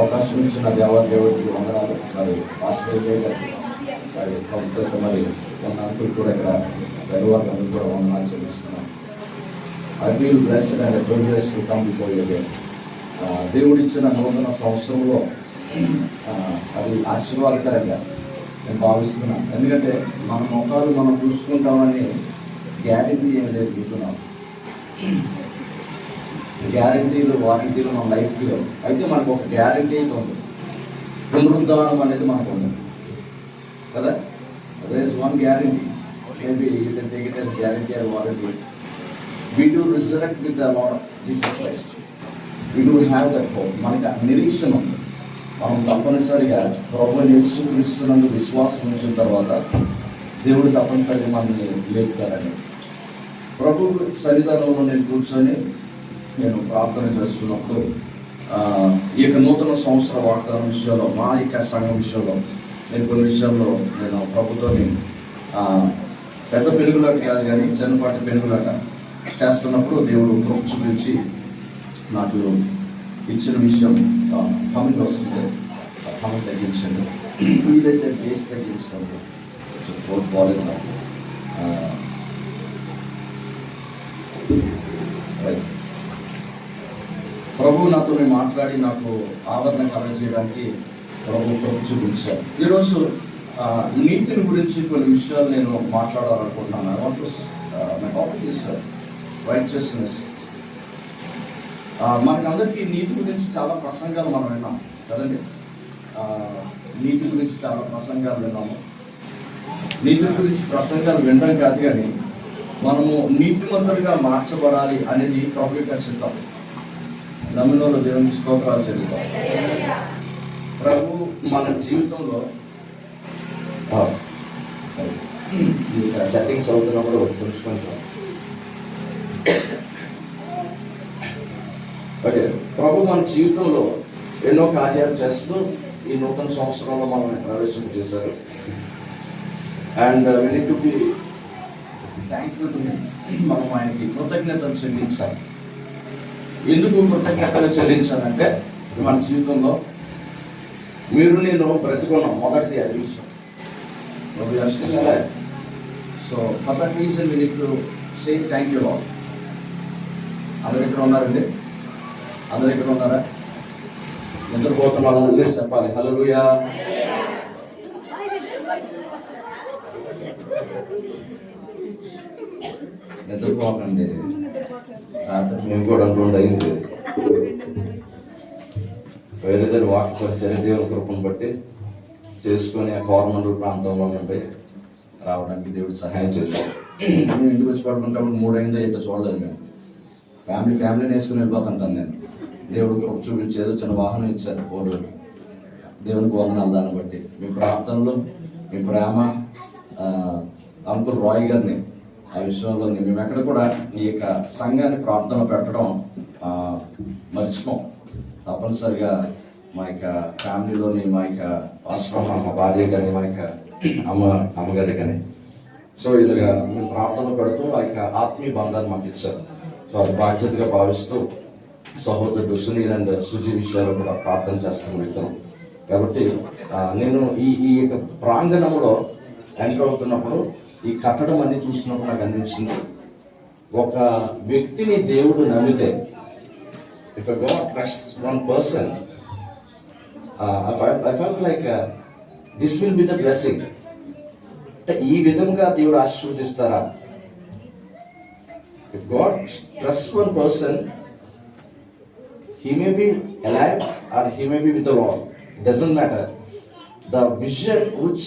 అవకాశం ఇచ్చిన దేవుడికి వందనాలు. మరి పాస్టర్ మరి ప్రభుత్వం మరి ఉన్న అంకులు కూడా ఇక్కడ పెద్దవాళ్ళ కూడా వందనాలు చెల్లిస్తున్నాం. I feel blessed and privilege to come before you again. దేవుడిచ్చిన నూతన సంవత్సరంలో అది ఆశీర్వాదకరంగా నేను భావిస్తున్నాను. ఎందుకంటే మన మొక్కలు మనం చూసుకుంటామని గ్యారెంటీ ఏమి లేదు. చూస్తున్నాం గ్యారెంటీలు వారంటీలు మన లైఫ్కి లేవు. అయితే మనకు ఒక గ్యారెంటీ అయితే ఉంది, పునరుద్ధానం అనేది మనకు ఉంది కదా. there is one guarantee, maybe you can take it as guarantee or warranty. We do resurrect with the Lord Jesus Christ. We do have that hope. మనకి నిరీక్షణ ఉంది. మనం తప్పనిసరిగా ప్రభువైన యేసుక్రీస్తునందు విశ్వాసం ఉంచిన తర్వాత దేవుడు తప్పనిసరిగా మనల్ని లేపుతారని ప్రభు సన్నిధానంలో నేను కూర్చొని నేను ప్రార్థన చేస్తున్నప్పుడు ఈ యొక్క నూతన సంవత్సర వాగ్దానం విషయంలో మా యొక్క సంఘం విషయంలో నేను కొన్ని విషయాల్లో నేను ప్రభుత్వాన్ని పెద్ద పెనుగులాట కాదు కానీ చిన్నపాటి పెనుగులాట చేస్తున్నప్పుడు దేవుడు కృప చూపించి నాకు ఇచ్చిన విషయం హమింగ్ వస్తుంది. హమింగ్ తగ్గించండి, వీలైతే బేస్ తగ్గించినప్పుడు కొంచెం థ్రోట్ బాగాలేదు నాకు. ప్రభు నాతో మాట్లాడి నాకు ఆదరణ కలగజేయడానికి ప్రభు కృప చూపించారు. ఈరోజు నీతిని గురించి కొన్ని విషయాలు నేను మాట్లాడాలనుకుంటున్నాను. My topic is righteousness. మనకందరికీ నీతి గురించి చాలా ప్రసంగాలు మనం విన్నాం కదండి. నీతి గురించి చాలా ప్రసంగాలు విన్నాము. నీతి గురించి ప్రసంగాలు వినడం కాదు కానీ మనము నీతిమంతులుగా మార్చబడాలి అనేది ప్రభు యొక్క చిత్తం. నమ్మినోళ్ళు దేవునికి స్తోత్రాలు చెల్లిద్దాం. ప్రభు మన జీవితంలో సెట్టింగ్స్ అవుతున్నప్పుడు కొంచెం ఓకే. ప్రభు మన జీవితంలో ఎన్నో కార్యాలు చేస్తూ ఈ నూతన సంవత్సరంలో మనల్ని ప్రవేశం చేశారు. And we need to be thankful to him. మనం ఆయనకి కృతజ్ఞతలు చెల్లించాలి. ఎందుకు కృతజ్ఞతలు చెల్లించాలంటే మన జీవితంలో మీరు నేను బ్రతుకున్నాం. మొదటిది అది విషయం. So for that reason we need to say thank you all. అందరు ఇక్కడ ఉన్నారండి? అందరు ఇక్కడ ఉన్నారా? నిద్రపోతున్న వాళ్ళు హల్లెలూయా చెప్పాలి. హల్లెలూయా. నిద్రపోకండి. రాత్రి మేము కూడా 2 అయింది. వేరే దగ్గర వాక్య చరిత్ర కృపను బట్టి చేసుకొని ఆ కోరమండల ప్రాంతంలో నుండి రావడానికి దేవుడు సహాయం చేశారు. మేము ఇంటికి వచ్చి పడుకుంటాము 3 అయిందో ఏంటో చూడలేదు. మేము ఫ్యామిలీని వేసుకుని వెళ్ళిపోతుంటాను. నేను దేవుడు కృప చూపించి ఏదో చిన్న వాహనం ఇచ్చారు 4 రోజులు. దేవునికి వందనాలు. దాన్ని బట్టి మీ ప్రార్థనలు, మీ ప్రేమ, అంకుల్ రాయ్ గారిని ఆ విషయంలో మేము ఎక్కడ కూడా ఈ యొక్క సంఘాన్ని ప్రార్థన పెట్టడం మర్చిపోం. తప్పనిసరిగా మా యొక్క ఫ్యామిలీలోని మా యొక్క ఆశ్రమం, మా భార్య కానీ మా యొక్క అమ్మగారి కానీ సో ఇలాగా మేము ప్రార్థనలు పెడుతూ ఆ యొక్క ఆత్మీయ బంధాన్ని మాకు ఇచ్చారు. సో అది బాధ్యతగా భావిస్తూ సహోదరుడు సునీల్ అండ్ సుజీ విషయాలు కూడా ప్రార్థన చేస్తాను వ్యక్తులు. కాబట్టి నేను ఈ యొక్క ప్రాంగణంలో ఎంటర్ అవుతున్నప్పుడు ఈ కట్టడం అన్ని చూసినప్పుడు నాకు అనిపించింది, ఒక వ్యక్తిని దేవుడు నమ్మితే, if I got trust one person, I felt like this will be the blessing. అంటే ఈ విధంగా దేవుడు ఆశీర్వదిస్తారా? If God trusts one person, he may be alive or he may be with the Lord. Doesn't matter. The vision which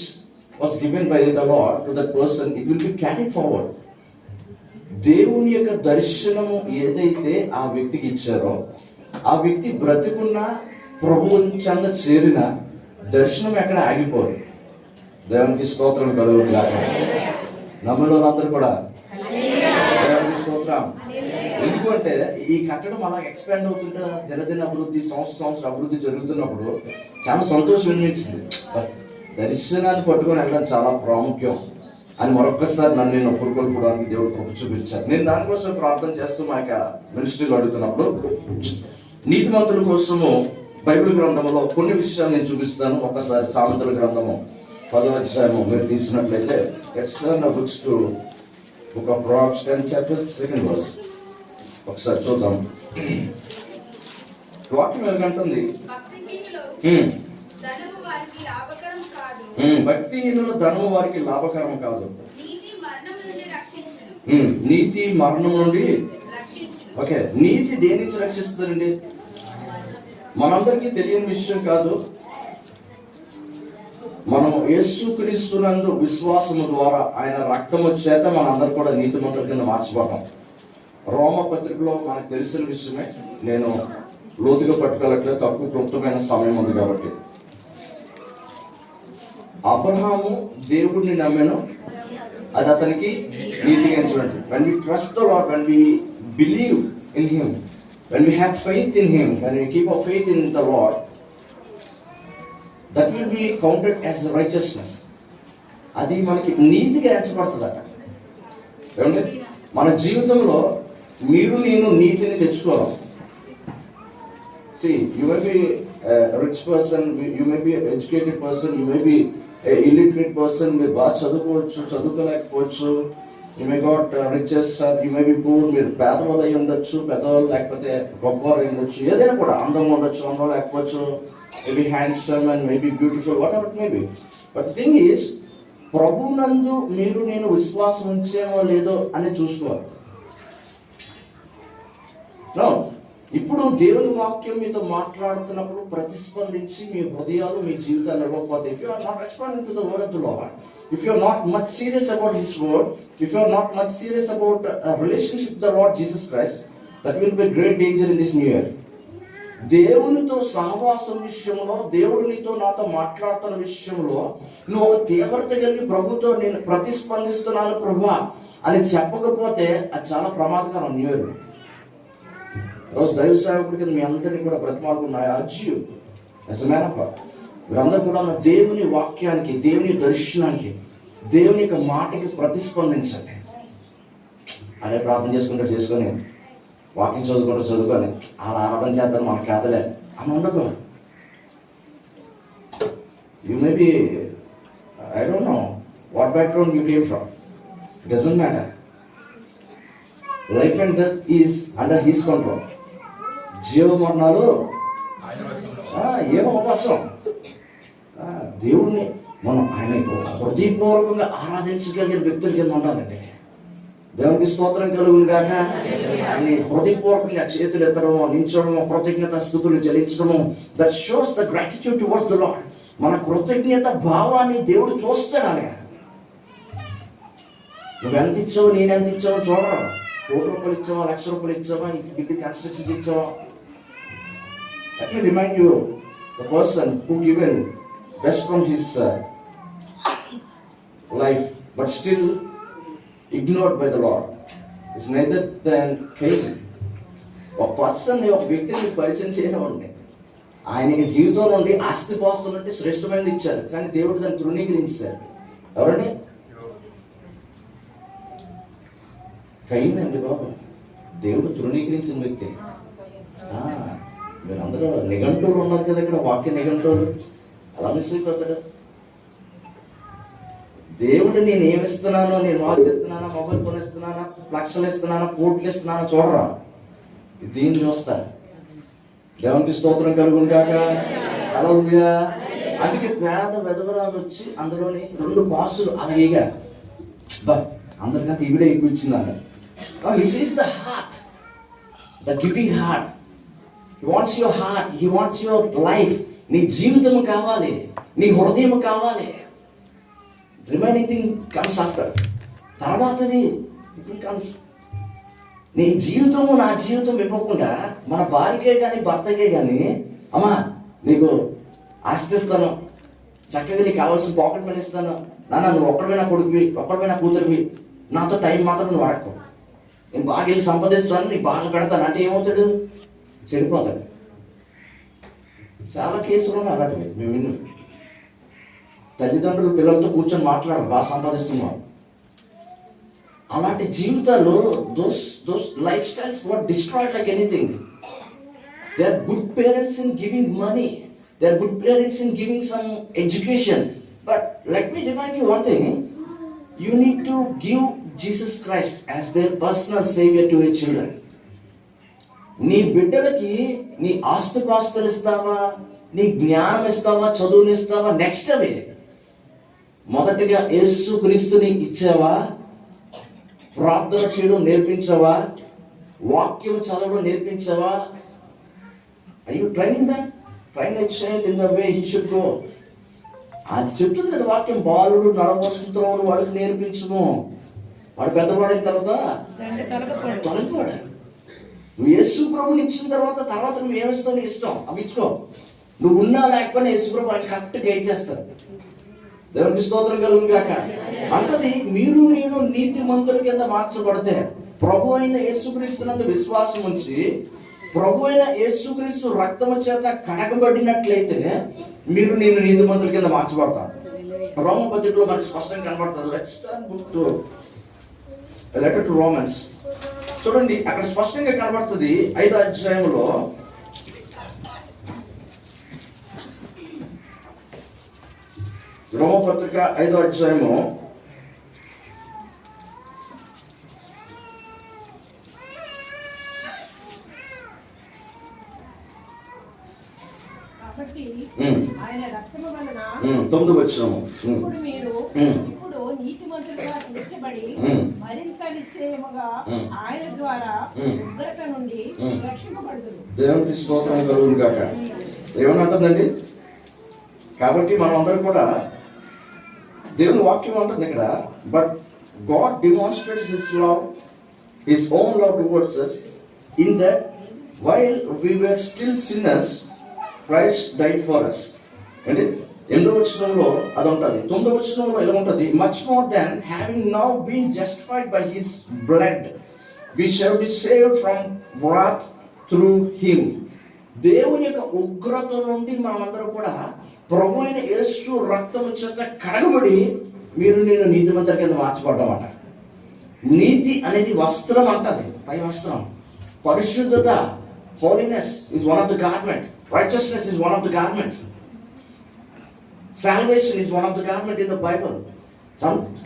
was given by the Lord to that person, it will be carried forward. దేవుని యొక్క దర్శనము ఏదైతే ఆ వ్యక్తికి ఇచ్చారో, ఆ వ్యక్తి బ్రతికున్న ప్రభువు చెంత చేరిన దర్శనం ఎక్కడ ఆగిపోదు. దేవునికి స్తోత్రం కలుగును గాక. నమ్మిన వాళ్ళందరూ కూడా దేవునికి స్తోత్రం. ఎందుకంటే ఈ కట్టడం అలా ఎక్స్పాండ్ అవుతుంటే దినదిన అభివృద్ధి, సంవత్సరం అభివృద్ధి జరుగుతున్నప్పుడు చాలా సంతోషం అనిపించింది. దర్శనాన్ని పట్టుకొని వెళ్ళడం చాలా ప్రాముఖ్యం అని మరొకసారి నన్ను నేను ఒప్పుకోవడానికి దేవుడు కృప చూపించారు. నేను దానికోసం ప్రార్థన చేస్తూ మా యొక్క మినిస్ట్రీలో అడుగుతున్నప్పుడు నీతిమంతుల కోసము బైబిల్ గ్రంథంలో కొన్ని విషయాలు నేను చూపిస్తాను. ఒకసారి సామెతల గ్రంథము 10వ అధ్యాయము మీరు తీసినట్లయితే books to book of proverbs 10 chapter 2nd verse. ఒకసారి చూద్దాం. వాక్యం ఏమంటుంది? భక్తిహీనుల ధనము వారికి లాభకరం కాదు, నీతి మరణం నుండి. ఓకే, నీతి దేని నుంచి రక్షిస్తుందండి? మనందరికీ తెలియని విషయం కాదు. మనము యేసుక్రీస్తునందు విశ్వాసము ద్వారా ఆయన రక్తము చేత మనందరూ కూడా నీతిమంతుల కింద మార్చబడ్డాం. రోమ పత్రికలో మనకు తెలిసిన విషయమే. నేను లోతుగా పట్టుకోలేట్లేదు, తక్కువ క్లుప్తమైన సమయం ఉంది కాబట్టి. అబ్రహాము దేవుడిని నమ్మాను, అది అతనికి నీతిగా ఎంచబడింది. When we trust the Lord, when we believe in Him, when we have faith in Him, when we keep our faith in the Lord, that will be counted as righteousness. అది మనకి నీతిగా ఎంచబడుతుందట. ఏమండి, మన జీవితంలో మీరు నేను నీతిని తెచ్చుకోవాలి. See, you may be a rich person, you may be an educated person, you may be a illiterate person. మీరు బాగా చదువుకోవచ్చు, చదువుకోలేకపోవచ్చు. You may got riches, you may be poor. మీరు పేదవాళ్ళు అయి ఉండొచ్చు, పెద్దవాళ్ళు లేకపోతే గొప్పవారు అయి ఉండొచ్చు. ఏదైనా కూడా అందంగా ఉండొచ్చు, అందం లేకపోవచ్చు. Maybe handsome and maybe beautiful, what ever it may be. But the thing is, ప్రభునందు మీరు నేను విశ్వాసం ఉంచేమో లేదో అని చూసుకోవాలి. నో, ఇప్పుడు దేవుని వాక్యం మీతో మాట్లాడుతున్నప్పుడు ప్రతిస్పందించి మీ హృదయాలు మీ జీవితాలు ఇవ్వకపోతే, if you are not responding to the word of the Lord, if you are not much serious about his word, if you are not much serious about relationship with the Lord Jesus Christ, that will be great danger in this new year. దేవునితో సహవాసం విషయంలో, దేవుడినితో నాతో మాట్లాడుతున్న విషయంలో నువ్వు ఒక తీవ్రత కలిగి ప్రభుతో నేను ప్రతిస్పందిస్తున్నాను ప్రభువా అని చెప్పకపోతే అది చాలా ప్రమాదకరం. న్యూ ఇయర్ రోజు దైవ సేవకుడి కింద మీ అందరినీ కూడా బ్రతిమాలుకున్నాయి. అజ్యు నిజమేనప్ప, మీరందరూ కూడా దేవుని వాక్యానికి, దేవుని దర్శనానికి, దేవుని యొక్క మాటకి ప్రతిస్పందించండి. అదే ప్రార్థన చేసుకొని వాక్యం చదువుకొని అలా ఆరాధన చేద్దాం మనకు కాదలే అని ఉండదు. You may be, I don't know what background you came from, it doesn't matter. Life and death is under his control. జీవమరణాలు ఏమో అవసరం. దేవుడిని మనం ఆయన హృదయపూర్వకంగా ఆరాధించగలిగిన వ్యక్తుల కింద ఉండాలండి. దేవునికి స్తోత్రం కలుగును గాక. ఆయన హృదయపూర్వకంగా చేతులు ఎత్తడము, నించడము, కృతజ్ఞత స్తుతులు చెల్లించడము, that shows the gratitude towards the lord. మన కృతజ్ఞత భావాన్ని దేవుడు చూస్తాడు. ఆయన నువ్వు ఎంత ఇచ్చావు, నేను ఎంత ఇచ్చావో చూడరా. ₹1,00,000 ఇచ్చావా, ₹1,00,000 ఇచ్చావా, ఇంటికి కన్స్ట్రక్షన్స్ ఇచ్చావా? Let me remind you, the person who given best from his life but still ignored by the Lord is neither than Cain. ఒక పర్సన్, ఒక వ్యక్తిని పరిచయం చేయనివ్వండి. ఆయనకి జీవితం నుండి ఆస్తి పాస్తుల నుండి శ్రేష్టమైనది ఇచ్చారు, కానీ దేవుడు దాన్ని తృణీకరించారు. ఎవరండి? కయీన్ అండి బాబు. దేవుడు తృణీకరించిన వ్యక్తి. మీరందరూ నిఘంటువులు ఉన్నారు కదా ఇక్కడ, వాక్య నిఘంటువులు. అలా మిస్ అయిపోతాడు. దేవుడు నేను ఏమిస్తున్నానో, నేను వాచ్ ఇస్తున్నానా, మొబైల్ ఫోన్ ఇస్తున్నానా, లక్షలు ఇస్తున్నానా, కోట్లు ఇస్తున్నానా చూడరా. దీన్ని చూస్తారు. దేవునికి స్తోత్రం కలుగును గాక. హల్లెలూయా. అందుకే పేద వెధవరాలు వచ్చి అందులోని 2 కాసులు అలాగేగా బా అందరికంటే ఈవిడే ఎక్కువ ఇచ్చిందాన్ని. He sees the heart, the giving heart. He wants your heart, he wants your life. నీ జీవితం కావాలి, నీ హృదయం కావాలి. Remaining thing comes after. తర్వాతది ఇట్ కమ్స్. నీ జీవితము నా జీవితం ఇవ్వకుండా మన భార్యకే కానీ భర్తకే కానీ, అమ్మా నీకు ఆస్తిస్తాను, చక్కగా నీకు కావాల్సిన పాకెట్ మనీ ఇస్తాను, నాన్న నువ్వు ఒక్కడమైనా కొడుకువి, ఒక్కడమైనా కూతురువి, నాతో టైం మాత్రం నువ్వు వాడకు, నేను బాగా వెళ్ళి సంపాదిస్తాను, నీకు బాగా పెడతాను అంటే ఏమవుతాడు? చెడిపోతాడు. చాలా కేసులు ఉన్నాయి అలాంటివి మేము విన్నాం. తల్లిదండ్రులు పిల్లలతో కూర్చొని మాట్లాడారు, బాగా సంపాదిస్తున్నాం. అలాంటి జీవితాలు, those life styles were destroyed like anything. They are good parents in giving money. They are good parents in giving some education. But let me remind you one thing. You need to give Jesus Christ as their personal savior to your children. నీ బిడ్డలకి నీ ఆస్తుపాస్తులు ఇస్తావా, నీ జ్ఞానం ఇస్తావా, చదువుని ఇస్తావా, next అవే. మొదటిగా యేసు క్రీస్తుని ఇచ్చావా, ప్రార్థన చేయడం నేర్పించావా, వాక్యం చదవడం నేర్పించావా? Are you training that? Train a child in the way he should go. అది చెప్తుంది కదా వాక్యం, బాలుడు నడవలసిన వాడికి నేర్పించము, వాడు పెద్దవాడైన తర్వాత తొలగిపోయాడు. నువ్వు యేసు ప్రభుని ఇచ్చిన తర్వాత నువ్వు ఏమిస్తావు, నీ ఇష్టం, అవి ఇచ్చుకో. నువ్వు ఉన్నా లేకపోయినా యేసు ప్రభు ఆయన కరెక్ట్ గైడ్ చేస్తారు. దేవునికి స్తోత్రం కలుగును గాక. అంటది మీరు నేను నీతిమంతుల కింద మార్చబడితే, ప్రభు అయిన యేసుక్రీస్తునందు విశ్వాసం ఉంచి ప్రభు అయిన యేసుక్రీస్తు రక్తము చేత కడగబడినట్లయితే మీరు నేను నీతిమంతుల కింద మార్చబడతాను. రోమ పత్రికలో మనకు స్పష్టంగా కనబడుతుంది. లెటర్ టు రోమన్స్ చూడండి, అక్కడ స్పష్టంగా కనబడుతుంది. 5వ అధ్యాయంలో రోమపత్రిక 5వ అధ్యాయము 9వ వచనము. ఇప్పుడు నీతిమంతులుగా తీర్చబడి మరింత నిశ్చయముగా ఆయన ద్వారా ఉగ్రత నుండి రక్షింపబడుదురు. దేవునికి స్తోత్రం కలుగును గాక. ఏమనంటుందండి? కాబట్టి మనం అందరం కూడా దేవుని వాక్యం ఉంటుంది ఇక్కడ. But God demonstrates his love, his own love towards us in that while we were still sinners Christ died for us. అంటే 8వ వచనంలో అది ఉంటుంది. 9వ వచనంలో ఎలా ఉంటుంది? much more than having now been justified by his blood we shall be saved from wrath through him. దేవుని యొక్క ఉగ్రత నుండి మనమందరం కూడా ప్రభు అయిన యేసు రక్తము చేత కడగబడి మీరు నేను నీతిమంతుల కింద మార్చబడ్డం అట. నీతి అనేది వస్త్రం అంటది, పై వస్త్రం. పరిశుద్ధత, holiness is one of the garment. Righteousness is one of the garment. Salvation is one of the garment in the Bible.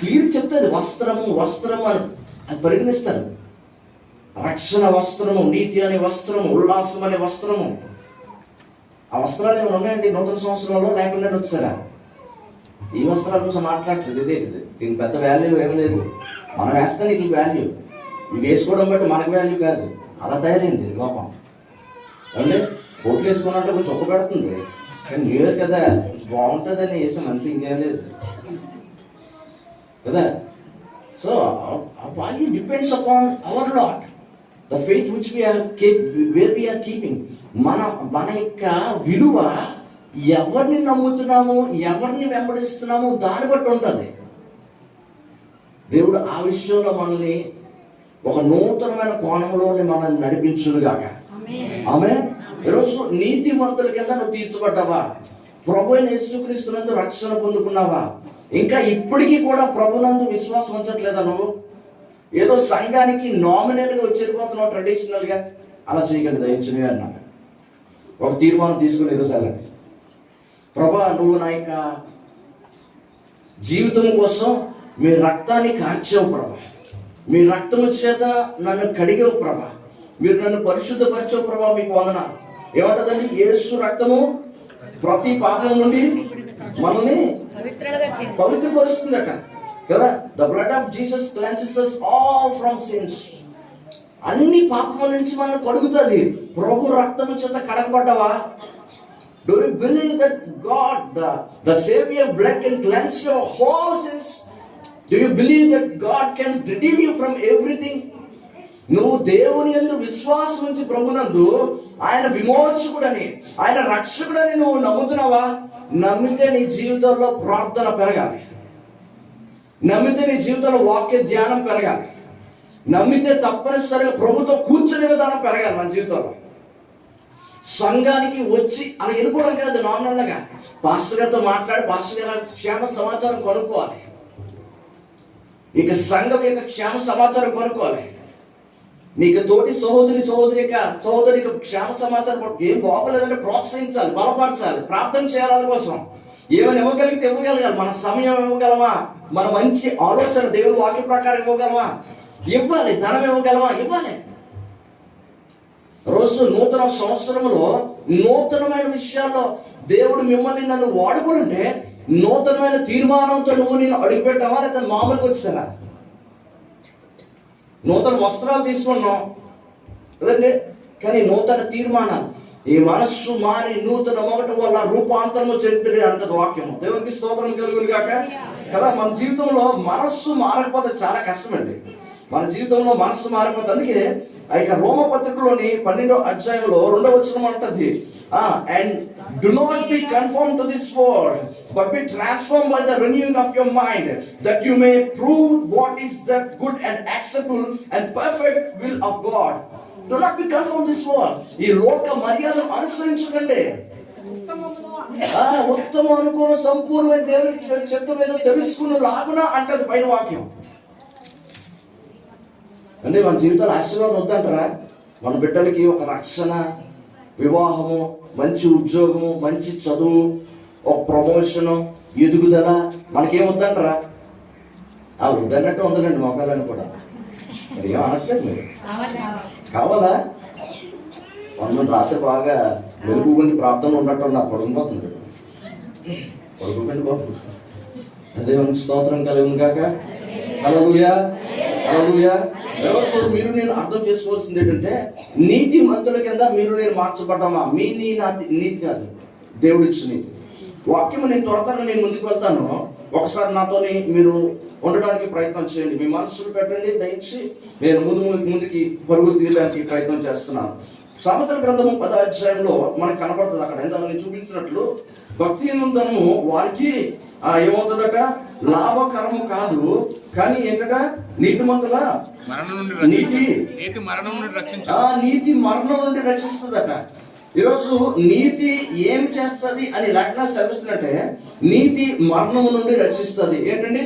Clear చెప్తుంది వస్త్రము వస్త్రము అని అది పరిగణిస్తారు. రక్షణ వస్త్రము, నీతి అనే వస్త్రము, ఉల్లాసం అనే వస్త్రము. ఆ వస్త్రాలు ఏమైనా ఉన్నాయండి నూతన సంవత్సరంలో? లేకుండా వచ్చారా? ఈ వస్త్రాల కోసం మాట్లాడలేదు. ఇదే దీనికి పెద్ద వాల్యూ ఏమి లేదు. మనం వేస్తే నీకు వాల్యూ, ఇవి వేసుకోవడం బట్టి మనకు వాల్యూ కాదు. అలా తయారైంది లోపం. అంటే కోట్లు వేసుకున్నట్టు కొంచెం చొక్క పెడుతుంది, కానీ న్యూ ఇయర్ కదా కొంచెం బాగుంటుందని వేసాం అంతే, ఇంకేం లేదు కదా. So value depends upon our lot, the faith which where we are keeping. మన యొక్క విలువ ఎవరిని నమ్ముతున్నాము, ఎవరిని వెంబడిస్తున్నాము దాన్ని బట్టి ఉంటుంది. దేవుడు ఆ విషయంలో మనల్ని ఒక నూతనమైన కోణంలోని మనల్ని నడిపించునుగాక. ఆమె ఈరోజు నీతిమంతుల కింద నువ్వు తీర్చబడ్డావా? ప్రభు అయిన యేసుక్రీస్తునందు రక్షణ పొందుకున్నావా? ఇంకా ఇప్పటికీ కూడా ప్రభునందు విశ్వాసం ఉంచట్లేదా? నువ్వు ఏదో సంఘానికి నామినల్గా వచ్చేపోతున్నావు ట్రెడిషనల్గా. అలా చేయగలదు దయచేసి అన్నాడు. ఒక తీర్మానం తీసుకుని ఈరోజు వెళ్ళండి. ప్రభా, నువ్వు నా యొక్క జీవితం కోసం మీ రక్తాన్ని కార్చావు ప్రభా, మీ రక్తము చేత నన్ను కడిగావు ప్రభా, మీరు నన్ను పరిశుద్ధపరిచావు ప్రభా, మీకు వందనాలు. ఏమంటదండి? యేసు రక్తము ప్రతి పాపం నుండి మనల్ని పవిత్రపరుస్తుందట కదా. The blood of Jesus cleanses us all from sins. అన్ని పాపముల నుంచి మనం కడుగుతుంది. ప్రభు రక్తము చేత కడగబడ్డావా? Do you believe that God, the Savior blood can cleanse your whole sins? Do you believe that God can redeem you from everything? నువ్వు దేవుని యందు విశ్వాసం ఉంచి ప్రభునందు ఆయన విమోచకుడని, ఆయన రక్షకుడని నువ్వు నమ్ముతున్నావా? నమ్మితే నీ జీవితంలో ప్రార్థన పెరగాలి, నమ్మితే నీ జీవితంలో వాక్య ధ్యానం పెరగాలి, నమ్మితే తప్పనిసరిగా ప్రభుతో కూర్చునే విధానం పెరగాలి మన జీవితంలో. సంఘానికి వచ్చి అలా వెళ్ళిపోవడం కాదు, నార్మల్గా పాస్టర్ గారితో మాట్లాడి పాస్టర్ గారి క్షేమ సమాచారం కొనుక్కోవాలి. ఇక సంఘం యొక్క క్షేమ సమాచారం కొనుక్కోవాలి. నీకు తోటి సహోదరికి క్షేమ సమాచారం ఏం బాగోలేదంటే ప్రోత్సహించాలి, బలపరచాలి, ప్రార్థన చేయాలి. వాళ్ళ కోసం ఏమైనా ఇవ్వగలిగితే ఇవ్వగలగాలి. మన సమయం ఇవ్వగలమా, మన మంచి ఆలోచన దేవుడు వాక్య ప్రకారం ఇవ్వగలమా, ఇవ్వాలి. ధనం ఇవ్వగలమా, ఇవ్వాలి. రోజు నూతన సంవత్సరంలో నూతనమైన విషయాల్లో దేవుడు మిమ్మల్ని నన్ను వాడుకుంటే నూతనమైన తీర్మానంతో నువ్వు నేను అడుగుపెట్టావా, లేదా మామూలుగా వచ్చారా? నూతన వస్త్రాలు తీసుకున్నాం కదండి, కానీ నూతన తీర్మానం, ఈ మనస్సు మారి నూతన మొదటి వల్ల రూపాంతరము చెందింది అంటది వాక్యము. దేవునికి స్తోత్రం కలుగును గాక. కదా, మన జీవితంలో మనస్సు మారకపోతే చాలా కష్టమండి. మన జీవితంలో మనస్సు మారిపోతే, అందుకే ఆ యొక్క రోమపత్రికలోని 12వ అధ్యాయంలో 2వ వచనం అంటది, and do not be conformed to this world, but be transformed by the renewing of your mind, that you may prove what is the good and acceptable and perfect will of God. Do not be conformed to this world. ఈ లోక మర్యాదను అనుసరించకండి. ఉత్తమ అనుకూల సంపూర్ణమైన దేవుని చిత్తమేదో తెలుసుకుని లాగున అంటది పైన వాక్యం. అంటే మన జీవితాలు ఆశీర్వాదం వద్దంటారా? మన బిడ్డలకి ఒక రక్షణ, వివాహము, మంచి ఉద్యోగము, మంచి చదువు, ఒక ప్రమోషను, ఎదుగుదల మనకేం వద్దంటారా? వద్దన్నట్టు ఉందండి మొక్కలని కూడా. మరి ఏం అనట్లేదు మీరు? కావాలా? కొంతమంది రాత్రి బాగా వెలుగుని ప్రార్థనలు ఉన్నట్టు నాకు పడుకుపోతుంది. పడుకోకండి బాబు. అదే స్తోత్రం కలుగును గాక. హల్లెలూయా, హల్లెలూయా. మీరు నేను అర్థం చేసుకోవాల్సింది ఏంటంటే, నీతి మంతుల కింద మీరు నేను మార్చబడ్డామా? మీ నీతి కాదు, దేవుడిచ్చిన నీతి. వాక్యం నేను త్వరగా నేను ముందుకు వెళ్తాను. ఒకసారి నాతోని మీరు ఉండడానికి ప్రయత్నం చేయండి. మీ మనసులు పెట్టండి దయచేసి. నేను ముందుకి పరుగులు తీయడానికి ప్రయత్నం చేస్తున్నాను. సామెతల గ్రంథము 10వ అధ్యాయంలో మనకు కనబడుతుంది. అక్కడ ఎంత నేను చూపించినట్లు భక్తిహీనతనము వారికి ఏమవుతుందట, లాభకరము కాదు, కానీ ఏంటట, నీతిమంతుల నీతి మరణం నుండి రక్షిస్తుందట. ఈరోజు నీతి ఏం చేస్తుంది అని లేఖనాలు చదివిస్తున్నట్టే, నీతి మరణం నుండి రక్షిస్తుంది. ఏంటండి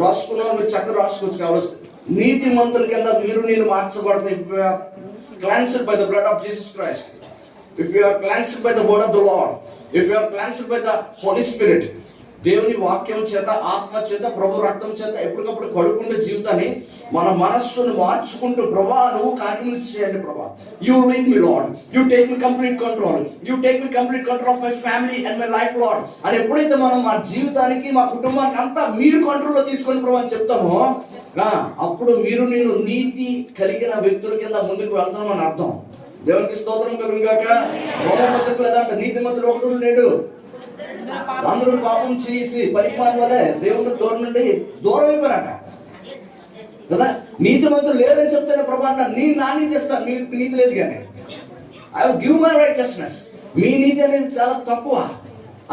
రాసుకున్నాను, మీరు చక్కగా రాసుకోవచ్చు. కావచ్చు, నీతి మంతుల కింద మీరు నేను మార్చబడతాయి. Cleansed by the blood of Jesus Christ, if you are cleansed by the word of the Lord, if you are cleansed by the Holy Spirit, దేవుని వాక్యం చేత, ఆత్మ చేత, ప్రభు రక్తం చేత ఎప్పటికప్పుడు కడుక్కుంటే జీవితాన్ని మన మనస్సును మార్చుకుంటూ, ప్రభా నువ్వు కార్యములు చేయండి ప్రభా, you lead me lord, you take me complete control, you take me complete control of my family and my life lord అని ఎప్పుడైతే మనం మా జీవితానికి, మా కుటుంబానికి అంతా మీరు కంట్రోల్లో తీసుకొని ప్రభు అని చెప్తామో, అప్పుడు మీరు నేను నీతి కలిగిన వ్యక్తుల కింద ముందుకు వెళ్తామని అర్థం. దేవునికి స్తోత్రం కలుగును గాక. రోమపత్రిక లేదంట, నీతిమంతుడు ఒకడు లేడు, అందరూ పాపం చేసి పరిమాణం వల్లే దేవుని దూరం నుండి దూరం అయిపోయారట కదా. నీతిమంతులు లేరని చెప్తాను ప్రభా అంట, నా నీతి ఇస్తాను, మీకు నీతి లేదు కానీ I will give my righteousness. మీ నీతి అనేది చాలా తక్కువ,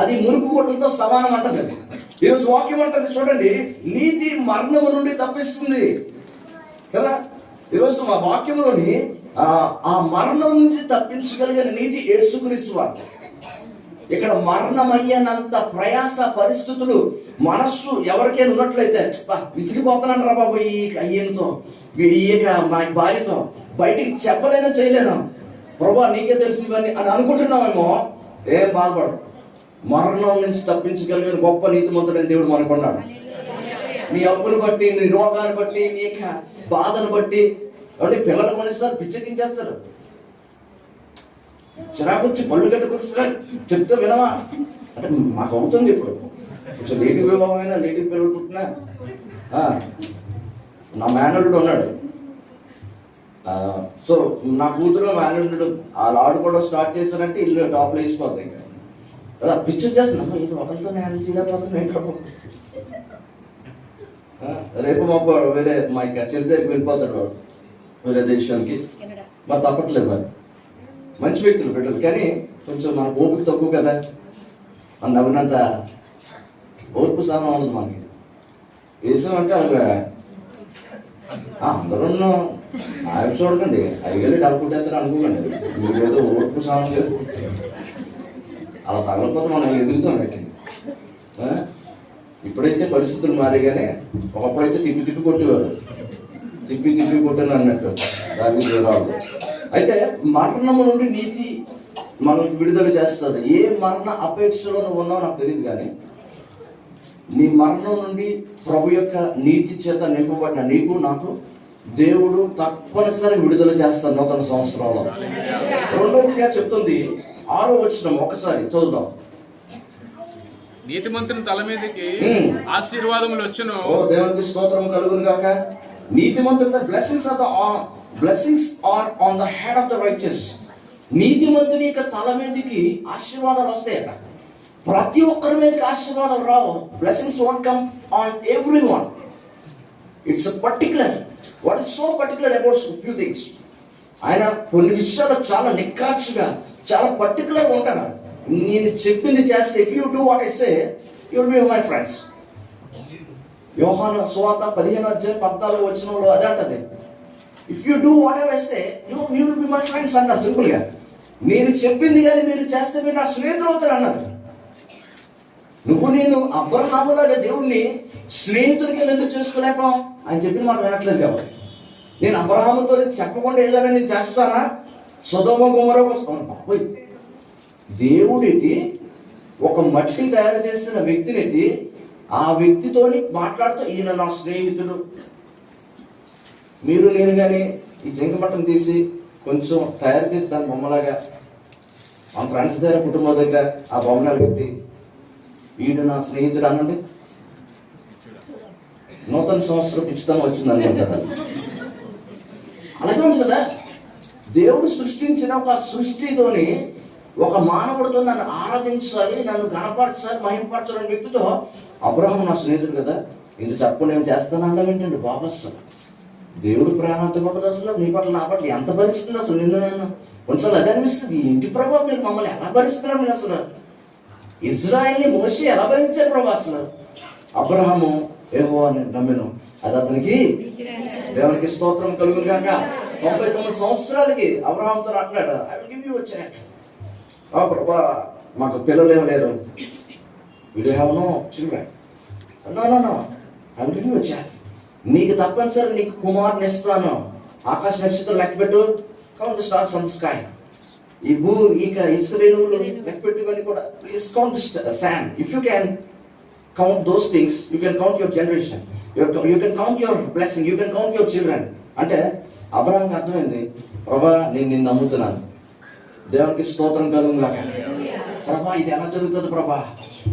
అది మురుగు కొట్టలతో సమానం అంటది. అది ఈరోజు వాక్యం అంటది చూడండి, నీతి మరణము నుండి తప్పిస్తుంది కదా. ఈరోజు మా వాక్యంలోని ఆ మరణం నుంచి తప్పించగలిగిన నీతి యేసుక్రీస్తు వారు. ఇక్కడ మరణమయ్యేనంత ప్రయాస పరిస్థితులు మనస్సు ఎవరికైనా ఉన్నట్లయితే, విసిగిపోతున్నాను రా బాబు ఈ అయ్యంతో, మా భార్యతో, బయటికి చెప్పలేనా చేయలేను ప్రభా నీకే తెలిసి ఇవన్నీ అని అనుకుంటున్నామేమో, ఏం బాధపడు. మరణం నుంచి తప్పించగలిగిన గొప్ప నీతిమంతుడైన దేవుడు మనకున్నాడు. నీ అప్పులు బట్టి, నీ రోగాన్ని బట్టి, నీ యొక్క బాధను బట్టి, అంటే పిల్లలు కొనిస్తారు, పిచ్చెక్కించేస్తారు, చిరాకు వచ్చి పళ్ళు కట్టుకొచ్చినా చెప్తే వినవా అంటే మాకు అవుతుంది. ఇప్పుడు కొంచెం లేటి వివాహం అయినా, లేటి పిల్లలు పుట్టినా, నా మేనల్లుడు ఉన్నాడు. సో నా కూతురు మేనల్లుడు వాళ్ళు ఆడుకోవడం స్టార్ట్ చేశారంటే ఇల్లు టాప్లో వేసిపోతాయి. ఇంకా అలా పిక్చర్ చేస్తున్నాం, ఇది ఒకరితో హ్యాండిల్ చేయలేకపోతున్నాం ఇంట్లో. రేపు మా చెల్లి దగ్గరికి వెళ్ళిపోతాడు వాడు వేరే దేశానికి. మరి తప్పట్లేదు, మరి మంచి వ్యక్తులు బిడ్డలు, కానీ కొంచెం మనకు ఓపిక తక్కువ కదా. మన నవ్వినంత ఓర్పు సహనం ఉండదు మనకి. వేసాం అంటే అలాగా అందరూ ఆయన చూడకండి, అయ్యి డబ్బుకుంటేస్తారు అనుకోకండి, మీరు ఏదో ఓర్పు సహనం లేదు. అలా తగలకపోతే మనం ఎదుగుతాం పెట్టి. ఇప్పుడైతే పరిస్థితులు మారిగానే, ఒకప్పుడైతే తిప్పి కొట్టేవారు. తిప్పి తిప్పి కొట్టాను అన్నట్టు దావీదు రాజు. అయితే మరణము నుండి నీతి మనకు విడుదల చేస్తుంది. ఏ మరణ అపేక్షలో నువ్వు ఉన్నావు నాకు తెలియదు, కానీ నీ మరణం నుండి ప్రభు యొక్క నీతి చేత నింపబడిన నీకు నాకు దేవుడు తప్పనిసరి విడుదల చేస్తాడు నూతన సంవత్సరంలో. రెండవదిగా చెప్తుంది 6వ వచనం, ఒకసారి చదువుదాం. నీతిమంతుని తల మీదకి ఆశీర్వాదములు వచ్చును. ఓ దేవునికి స్తోత్రం కలుగును గాక. నీతిమంతుని blessings are on the head of the righteous. నీతిమంతుని యొక్క తల మీదకి ఆశీర్వాదాలు వస్తాయట. ప్రతి ఒక్కరి మీదకి ఆశీర్వాదం రావు. Blessings won't come on every one. It's particular. What is so particular about few things. ఆయన కొన్ని విషయాలు చాలా నిక్కాక్షుగా, చాలా పర్టికులర్గా ఉంటారు. నేను చెప్పింది చేస్తే, if you do what I say, you will be my friends. యోహాను సువార్త 15:14 అదే అంటది. If you do what ever I say, you will be my friends అన్నారు సింపుల్గా. నేను చెప్పింది కానీ మీరు చేస్తే మీరు నా స్నేహితులు అవుతారు అన్నారు. నువ్వు నేను అబ్రహాములాగా దేవుణ్ణి స్నేహితుడికి ఎందుకు చేసుకోలేకపోయాం? ఆయన చెప్పిన మాట వినట్లేదు కాబట్టి. నేను అబ్రహాముతో చెప్పకుండా ఏదైనా నేను చేస్తానా? సొదొమ గొమొర్రా బాబోయ్, దేవుడికి ఒక మట్టి తయారు చేసిన వ్యక్తిని ఆ వ్యక్తితోని మాట్లాడుతూ ఈయన నా స్నేహితుడు. మీరు నేను కానీ ఈ జింక మట్టను తీసి కొంచెం తయారు చేసి దాని బొమ్మలాగా మా ఫ్రెండ్స్ దగ్గర, కుటుంబం దగ్గర ఆ బొమ్మలు పెట్టి ఈయన నా స్నేహితుడు అనండి. నూతన సంవత్సరం పిచ్చితనం వచ్చిందని అంటారు. అలాగే ఉంది కదా. దేవుడు సృష్టించిన ఒక సృష్టితోని ఒక మానవుడితో నన్ను ఆరాధించాలి, నన్ను గణపరచాలి, మహిమపరచాలని వ్యక్తితో అబ్రహాం నా స్నేహితుడు కదా, ఇంత చెప్పు నేను చేస్తాను అనడం ఏంటండి బాబు? అసలు దేవుడు ప్రేమ అంత పట్టదు. అసలు నీ పట్ల నా పట్ల ఎంత భరిస్తుంది అసలు నిన్ను నన్ను. కొన్నిసార్లు అదే అనిపిస్తుంది, ఇంటి ప్రభావం మీరు మమ్మల్ని ఎలా భరిస్తున్నారు? మీరు అసలు ఇజ్రాయెల్ని మోషే ఎలా భరించారు ప్రభు? అసలు అబ్రహాము యెహోవాని నమ్మెను, అది అతనికి దేవునికి స్తోత్రం కలుగును గాక. 99 సంవత్సరాలకి అబ్రహాంతో అంటున్నాడు, I will give you a chance. ప్రభా మాకు పిల్లలు ఏమో లేరు, will you have no children? No I will give you a chance. నీకు తప్పనిసరి నీకు కుమారుని ఇస్తాను. ఆకాశ నక్షత్రం లెక్క పెట్టు, count the stars on the sky. ఈ ఇసుక రేణువులు లెక్క పెట్టుకొని కూడా please count the sand. If you can count those things, you can count your generation, you can count your blessing, you can count your children. అంటే అబ్రహాంకి అర్థమైంది, ప్రభా నేను నిన్ను నమ్ముతున్నాను, దేవునికి స్తోత్రం కలుగును గాక. ప్రభా ఇది ఎలా జరుగుతుంది ప్రభా?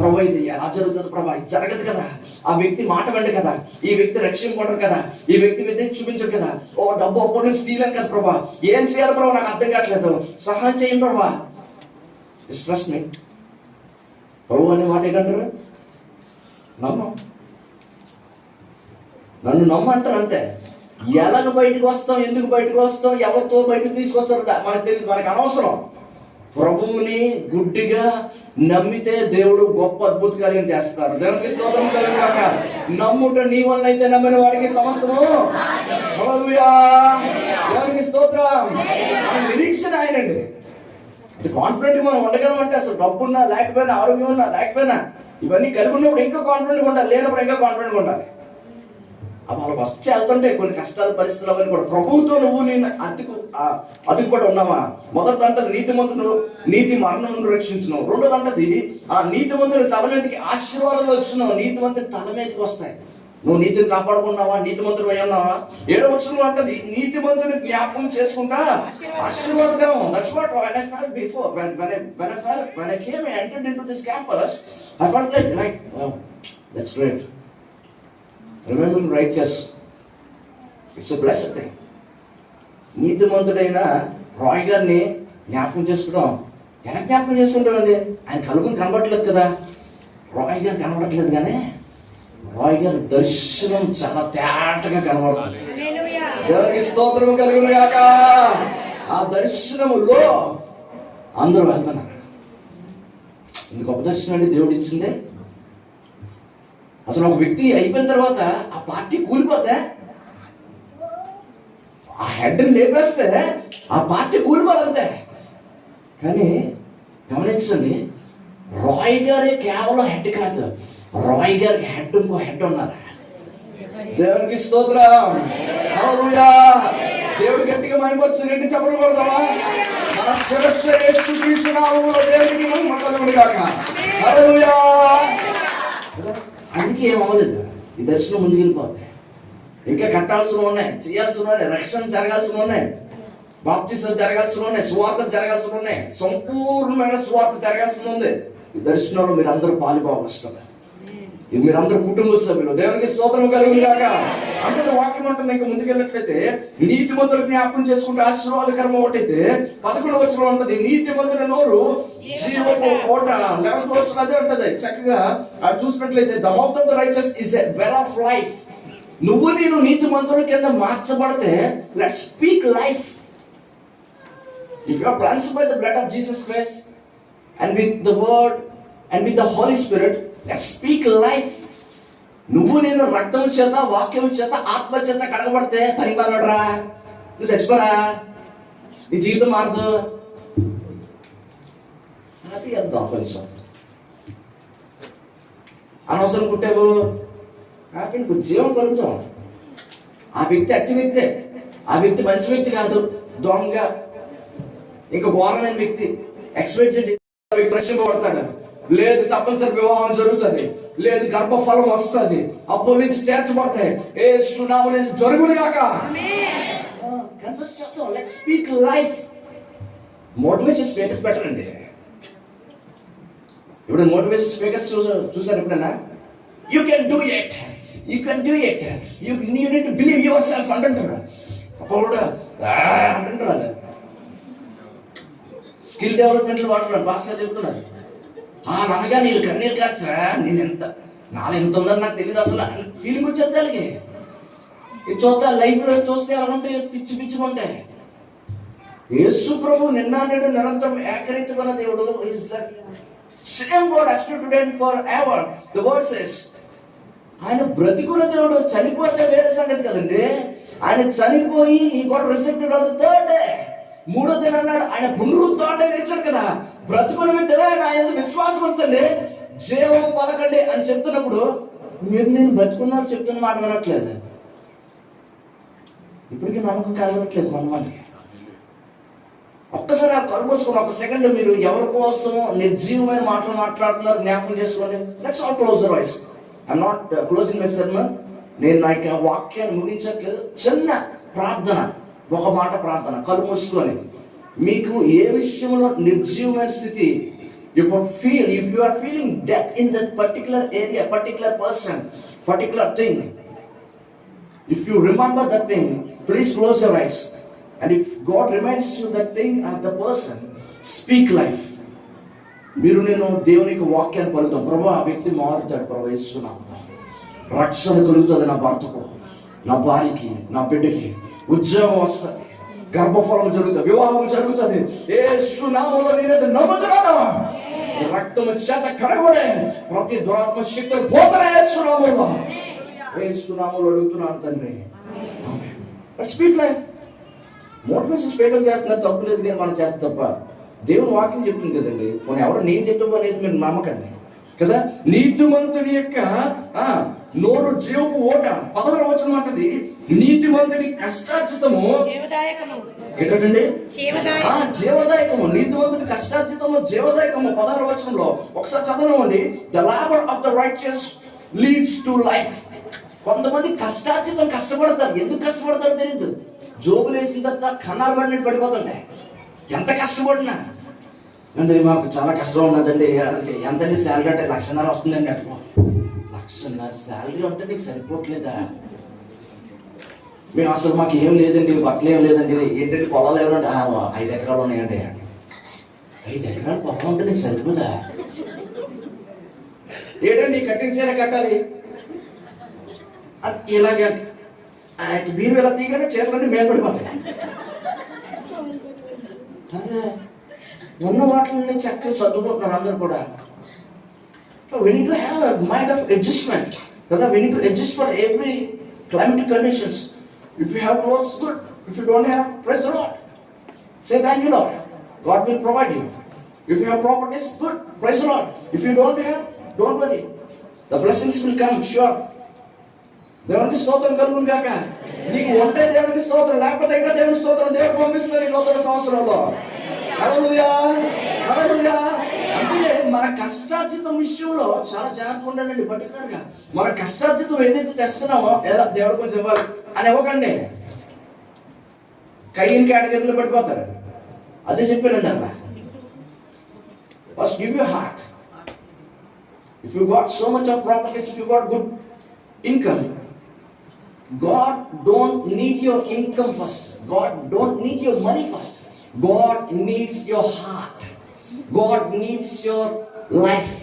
ప్రభా ఇది ఎలా జరుగుతుంది ప్రభా? ఇది జరగదు కదా, ఆ వ్యక్తి మాట వెండు కదా, ఈ వ్యక్తి రక్షింపడరు కదా, ఈ వ్యక్తి మీద చూపించరు కదా, ఓ డబ్బు అప్పటి నుంచి తీయలేం కదా ప్రభా, ఏం చేయాలి ప్రభా? నాకు అర్థం కావట్లేదు, సహాయం చేయండి ప్రభా. Trust me. ప్రభు అనే మాట ఏంటంటారు? నన్ను నమ్మంటారు అంతే. ఎలాగ బయటకు వస్తాం, ఎందుకు బయటకు వస్తాం, ఎవరితో బయటకు తీసుకొస్తారు మనకు తెలియదు, మనకు అనవసరం. ప్రభువుని గుడ్డిగా నమ్మితే దేవుడు గొప్ప అద్భుత కార్యం చేస్తారు. దేవునికి స్తోత్రం కలుగుగాక. నమ్ముట నీ వల్ల అయితే నమ్మిన వాడికి సమస్తము. హల్లెలూయా, దేవునికి స్తోత్రం. మన నిరీక్షణ ఆయనండి. కాన్ఫిడెంట్ మనం ఉండగలం అంటే అసలు డబ్బున్నా లేకపోయినా, ఆరోగ్యం ఉన్నా లేకపోయినా, ఇవన్నీ కలిగి ఉన్నప్పుడు ఇంకా కాన్ఫిడెంట్గా ఉండాలి, లేనప్పుడు ఇంకా కాన్ఫిడెంట్గా ఉండాలి. అప్పుడు ఫస్ట్ వెళ్తుంటే కొన్ని కష్టాలు, పరిస్థితులు అవన్నీ కూడా ప్రభువుతో నువ్వు నేను అతుకుపడి ఉన్నావా? మొదటి అంటది నీతిమంతుడు నీతి మరణం నుండి రక్షించును. రెండోది అంటది ఆ నీతిమంతుడి తల మీదకి ఆశీర్వాదాలు వచ్చినావు. నీతిమంతుడి తల మీదకి వస్తాయి. నువ్వు నీతిని కాపాడుకున్నావా? నీతిమంతుడు అయి ఉన్నావా? 7వ వచనం అంటది నీతిమంతుని జ్ఞాపకం చేసుకుంటా ఆశీర్వాదకరం. That's what when I felt before, when I came and entered into this campus, I felt like oh, that's great. Remembering righteous, it's a blessed thing. నీతిమంతుడైన రాయ్ గారిని జ్ఞాపకం చేసుకోవడం. ఎలా జ్ఞాపకం చేసుకుంటామండి? ఆయన కలుగుని కనబడట్లేదు కదా, రాయ్ గారు కనబడట్లేదు, కానీ రాయ్ గారి దర్శనం చాలా తేటగా కనబడుతుంది. దేవునికి స్తోత్రం కలుగును గాక. ఆ దర్శనములో అందరూ వెళ్తున్నారు. ఇది గొప్ప దర్శనం అండి దేవుడు ఇచ్చిందే. అసలు ఒక వ్యక్తి అయిపోయిన తర్వాత ఆ పార్టీ కూలిపోతే, ఆ హెడ్ని లేపేస్తే ఆ పార్టీ కూలిపోదంతే. కానీ గమనించండి, రాయ్ గారే కేవలం హెడ్ కాదు, రాయ్ గారికి హెడ్ ఇంకో హెడ్ ఉన్నారు. దేవునికి స్తోత్రం. హల్లెలూయా. దేవుడు గట్టిగా మహిమపరచు. గట్టి చప్పట్లు కొడదామా? మన శిరస్సు యేసుక్రీస్తు నామములో దేవునికి మహిమ కలుగును గాక. హల్లెలూయా. అందుకే ఏమవ్వలేదు, ఈ దర్శనం ముందుకు వెళ్ళిపోతాయి. ఇంకా కట్టాల్సిన ఉన్నాయి, చేయాల్సిన ఉన్నాయి, రక్షణ జరగాల్సిన ఉన్నాయి, బాప్తిసం జరగాల్సిన ఉన్నాయి, స్వార్థ జరగాల్సిన ఉన్నాయి, సంపూర్ణమైన స్వార్థ జరగాల్సిన ఉంది. ఈ దర్శనంలో మీరు అందరూ పాలుభాగస్తున్నారు. మీరందరూ కుటుంబ సభ్యులు. దేవునికి స్తోత్రం కలుగుగాక. అంటే వాక్యం అంటుంది, ఇంకా ముందుకెళ్ళినట్లయితే నీతిమంతులు జ్ఞాపకం చేసుకుంటే ఆశీర్వాదకరం ఒకటైతే 11వ వచనం ఉంటుంది, నీతిమంతుల నోరు జీవపు ఓట. 11వ వచనం అదే ఉంటది. చక్కగా అది చూసినట్లయితే the mouth of the righteous is a well of life. నువ్వు నేను నీతిమంతుల కింద మార్చబడితే let's speak life. If you are cleansed by the blood of Jesus Christ and with the word and with the holy spirit, let's speak life. నువ్వు నేను రక్తం చేత, వాక్యం చేత, ఆత్మ చేత కడగబడితే పరిపాలనరా, నువ్వు చచ్చిపోరా, నీ జీవితం మారదు. హ్యాపీ అందాం కొంచెం. అనవసరం పుట్టావు, హ్యాపీ నీకు జీవం కలుగుతాం. ఆ వ్యక్తి అట్టి వ్యక్తే, ఆ వ్యక్తి మంచి వ్యక్తి కాదు, దొంగ, ఇంకా ఘోరమైన వ్యక్తి, ఎక్స్పెక్టెడ్ వ్యక్తి రక్షింపబడతాడు. లేదు తప్పనిసరి వివాహం జరుగుతుంది, లేదు గర్భఫలం వస్తుంది, అప్పటి నుంచి చేర్చబడతాయి. ఏ సునామ నుంచి జరుగును గాక. కన్ఫెస్ చేద్దాం. Let's speak life. Motivation speakers better అండి. ఇప్పుడు మోటివేషన్ స్పీకర్స్ చూసారు ఎప్పుడైనా? You can do it, you can do it, you need to believe your self అంటుంటారు. ఒకడు అంటుంటారు. స్కిల్ డెవలప్మెంట్ వాడుతున్నాడు, భాష చెప్తున్నారు. అనగా నీళ్ళు కన్నీళ్ళు కాచరా, నేను ఎంత నాలో ఎంత ఉందని నాకు తెలియదు అసలు ఫీలింగ్ వచ్చేది. అలాగే ఇది చూద్దా, లైఫ్లో చూస్తే అలా ఉంటాయి, పిచ్చి పిచ్చిగా ఉంటాయి. యేసు ప్రభు నిన్న నేడు నిరంతరం ఏకరీతిగా దేవుడు. Is the same word yesterday today and forever. The word says, ఆయన బ్రతికున్న దేవుడు. చనిపోతే వేరే సంగతి కదండి. ఆయన చనిపోయి he got resurrected on the third day. 3వ దినం అన్నాడు. ఆయన పునరుత్థానం చేశాడు కదా. బ్రతుకున్న వ్యక్తిలో ఆయన విశ్వాసం ఉంచండి, జీవం పలకండి అని చెప్తున్నప్పుడు మీరు నేను బ్రతుకున్నారు చెప్తున్న మాట వినట్లేదు. ఇప్పటికీ నమ్మకం కలగట్లేదు కొంతమందికి. ఒక్కసారి ఆ కలుపుకొని ఒక సెకండ్ మీరు ఎవరి కోసం నిర్జీవమైన మాటలు మాట్లాడుతున్నారు జ్ఞాపకం చేసుకోండి. Let's all close your eyes. I'm not closing my sermon. నేను నా యొక్క వాక్యాన్ని ముగించట్లేదు. చిన్న ప్రార్థన, ఒక మాట ప్రార్థన, కళ్ళు మూసుకొని. మీకు ఏ విషయంలో నిర్జీవమైన స్థితి, if you are feeling death in that particular area, particular person, particular thing, if you remember that thing, please close your eyes. And if God reminds you that thing or the person, speak life. మీరు నేను దేవునికి వాక్యాన్ని పలుకుతాం. ప్రభు ఆ వ్యక్తి మారుతాడు, ప్రవేశిస్తున్నాం, రక్షణ కలుగుతుంది, నా భర్తకు, నా భార్యకి, నా బిడ్డకి ఉద్యోగం వస్తుంది, గర్భఫలం జరుగుతుంది, వివాహం జరుగుతుంది. యేసు నామములో నేను నమ్ముతున్నాను. రక్తం చేత కడగబడే ప్రతి దురాత్మ శక్తులు పోతాయి యేసు నామములో. యేసు నామములో అడుగుతున్నాను తండ్రి. Speak life. మోటివేషన్ స్పీకర్ చేస్తున్నారు, తప్పు లేదు, కానీ మనం చేస్తే తప్ప. దేవుని వాక్యం చెప్తుంది కదండి. మనం ఎవరు నేను చెప్పడం అనేది మీరు నమ్మకండి కదా. నీతిమంతుని యొక్క నోరు జీవపు ఓట. 11వ వచనం అంటది, నీతిమంతుని కష్టార్జితము ఏంటండి? జీవదాయకము. నీతిమంతుని కష్టార్జితము జీవదాయకము. 16వ వచనంలో ఒకసారి చదవండి. The labour of the righteous leads to life. కొంతమంది కష్టార్జితం కష్టపడతారు. ఎందుకు కష్టపడతారో తెలియదు. జోబులు వేసిన తర్వాత కన్నాలు పడినట్టు పడిపోతుంటాయి. ఎంత కష్టపడినా అంటే మాకు చాలా కష్టం ఉన్నదండి. ఎంతండి శాలరీ అంటే 1,50,000 వస్తుందండి. అట్టుకో 1,50,000 శాలరీ అంటే నీకు సరిపోవట్లేదా? మేము అసలు మాకు ఏం లేదండి, బట్టలు ఏం లేదండి. ఏంటంటే పొలాలు ఏమంటే 5 ఎకరాలు ఉన్నాయండి. 5 ఎకరాలు పొలం ఉంటే నీకు సరిపోదా? ఏంటండి కట్టించారా కట్టాలి ఇలాగే మీరు ఇలా తీయగానే చేతులన్నీ మీద పడిపోతాయి. ఉన్న వాటిని చక్కగా చదువుకుంటున్నారు అందరూ కూడా. we need to have a mind of adjustment కదా. we need to adjust for every climatic conditions. if you have clothes, good. if you don't have, praise the Lord, say thank you Lord, God will provide you. if you have properties, good, praise the Lord. if you don't have, don't worry, the blessings will come sure. దేవునికి స్తోత్రం కలుగును కాక. నీకు ఉంటే దేవునికి స్తోత్రం, లేకపోతే ఇంకా దేవుని స్తోత్రం. దేవుడు పంపిస్తారు ఈ నూతన సంవత్సరంలో. హల్లెలూయా, హల్లెలూయా. అంటే మన కష్టార్జితం విషయంలో చాలా జాగ్రత్తగా ఉండాలండి. పర్టికులర్గా మన కష్టార్జితం ఏదైతే తెస్తున్నామో ఎలా దేవుడు కొంచెం ఇవ్వాలి అని ఇవ్వకండి. కయ్యిన కేటగిరీలో పడిపోతారు. అదే చెప్పానండి అలా. First give your heart. If you got so much of properties, if you got good income, God don't need your income first. God don't need your money first. God needs your heart. God needs your life.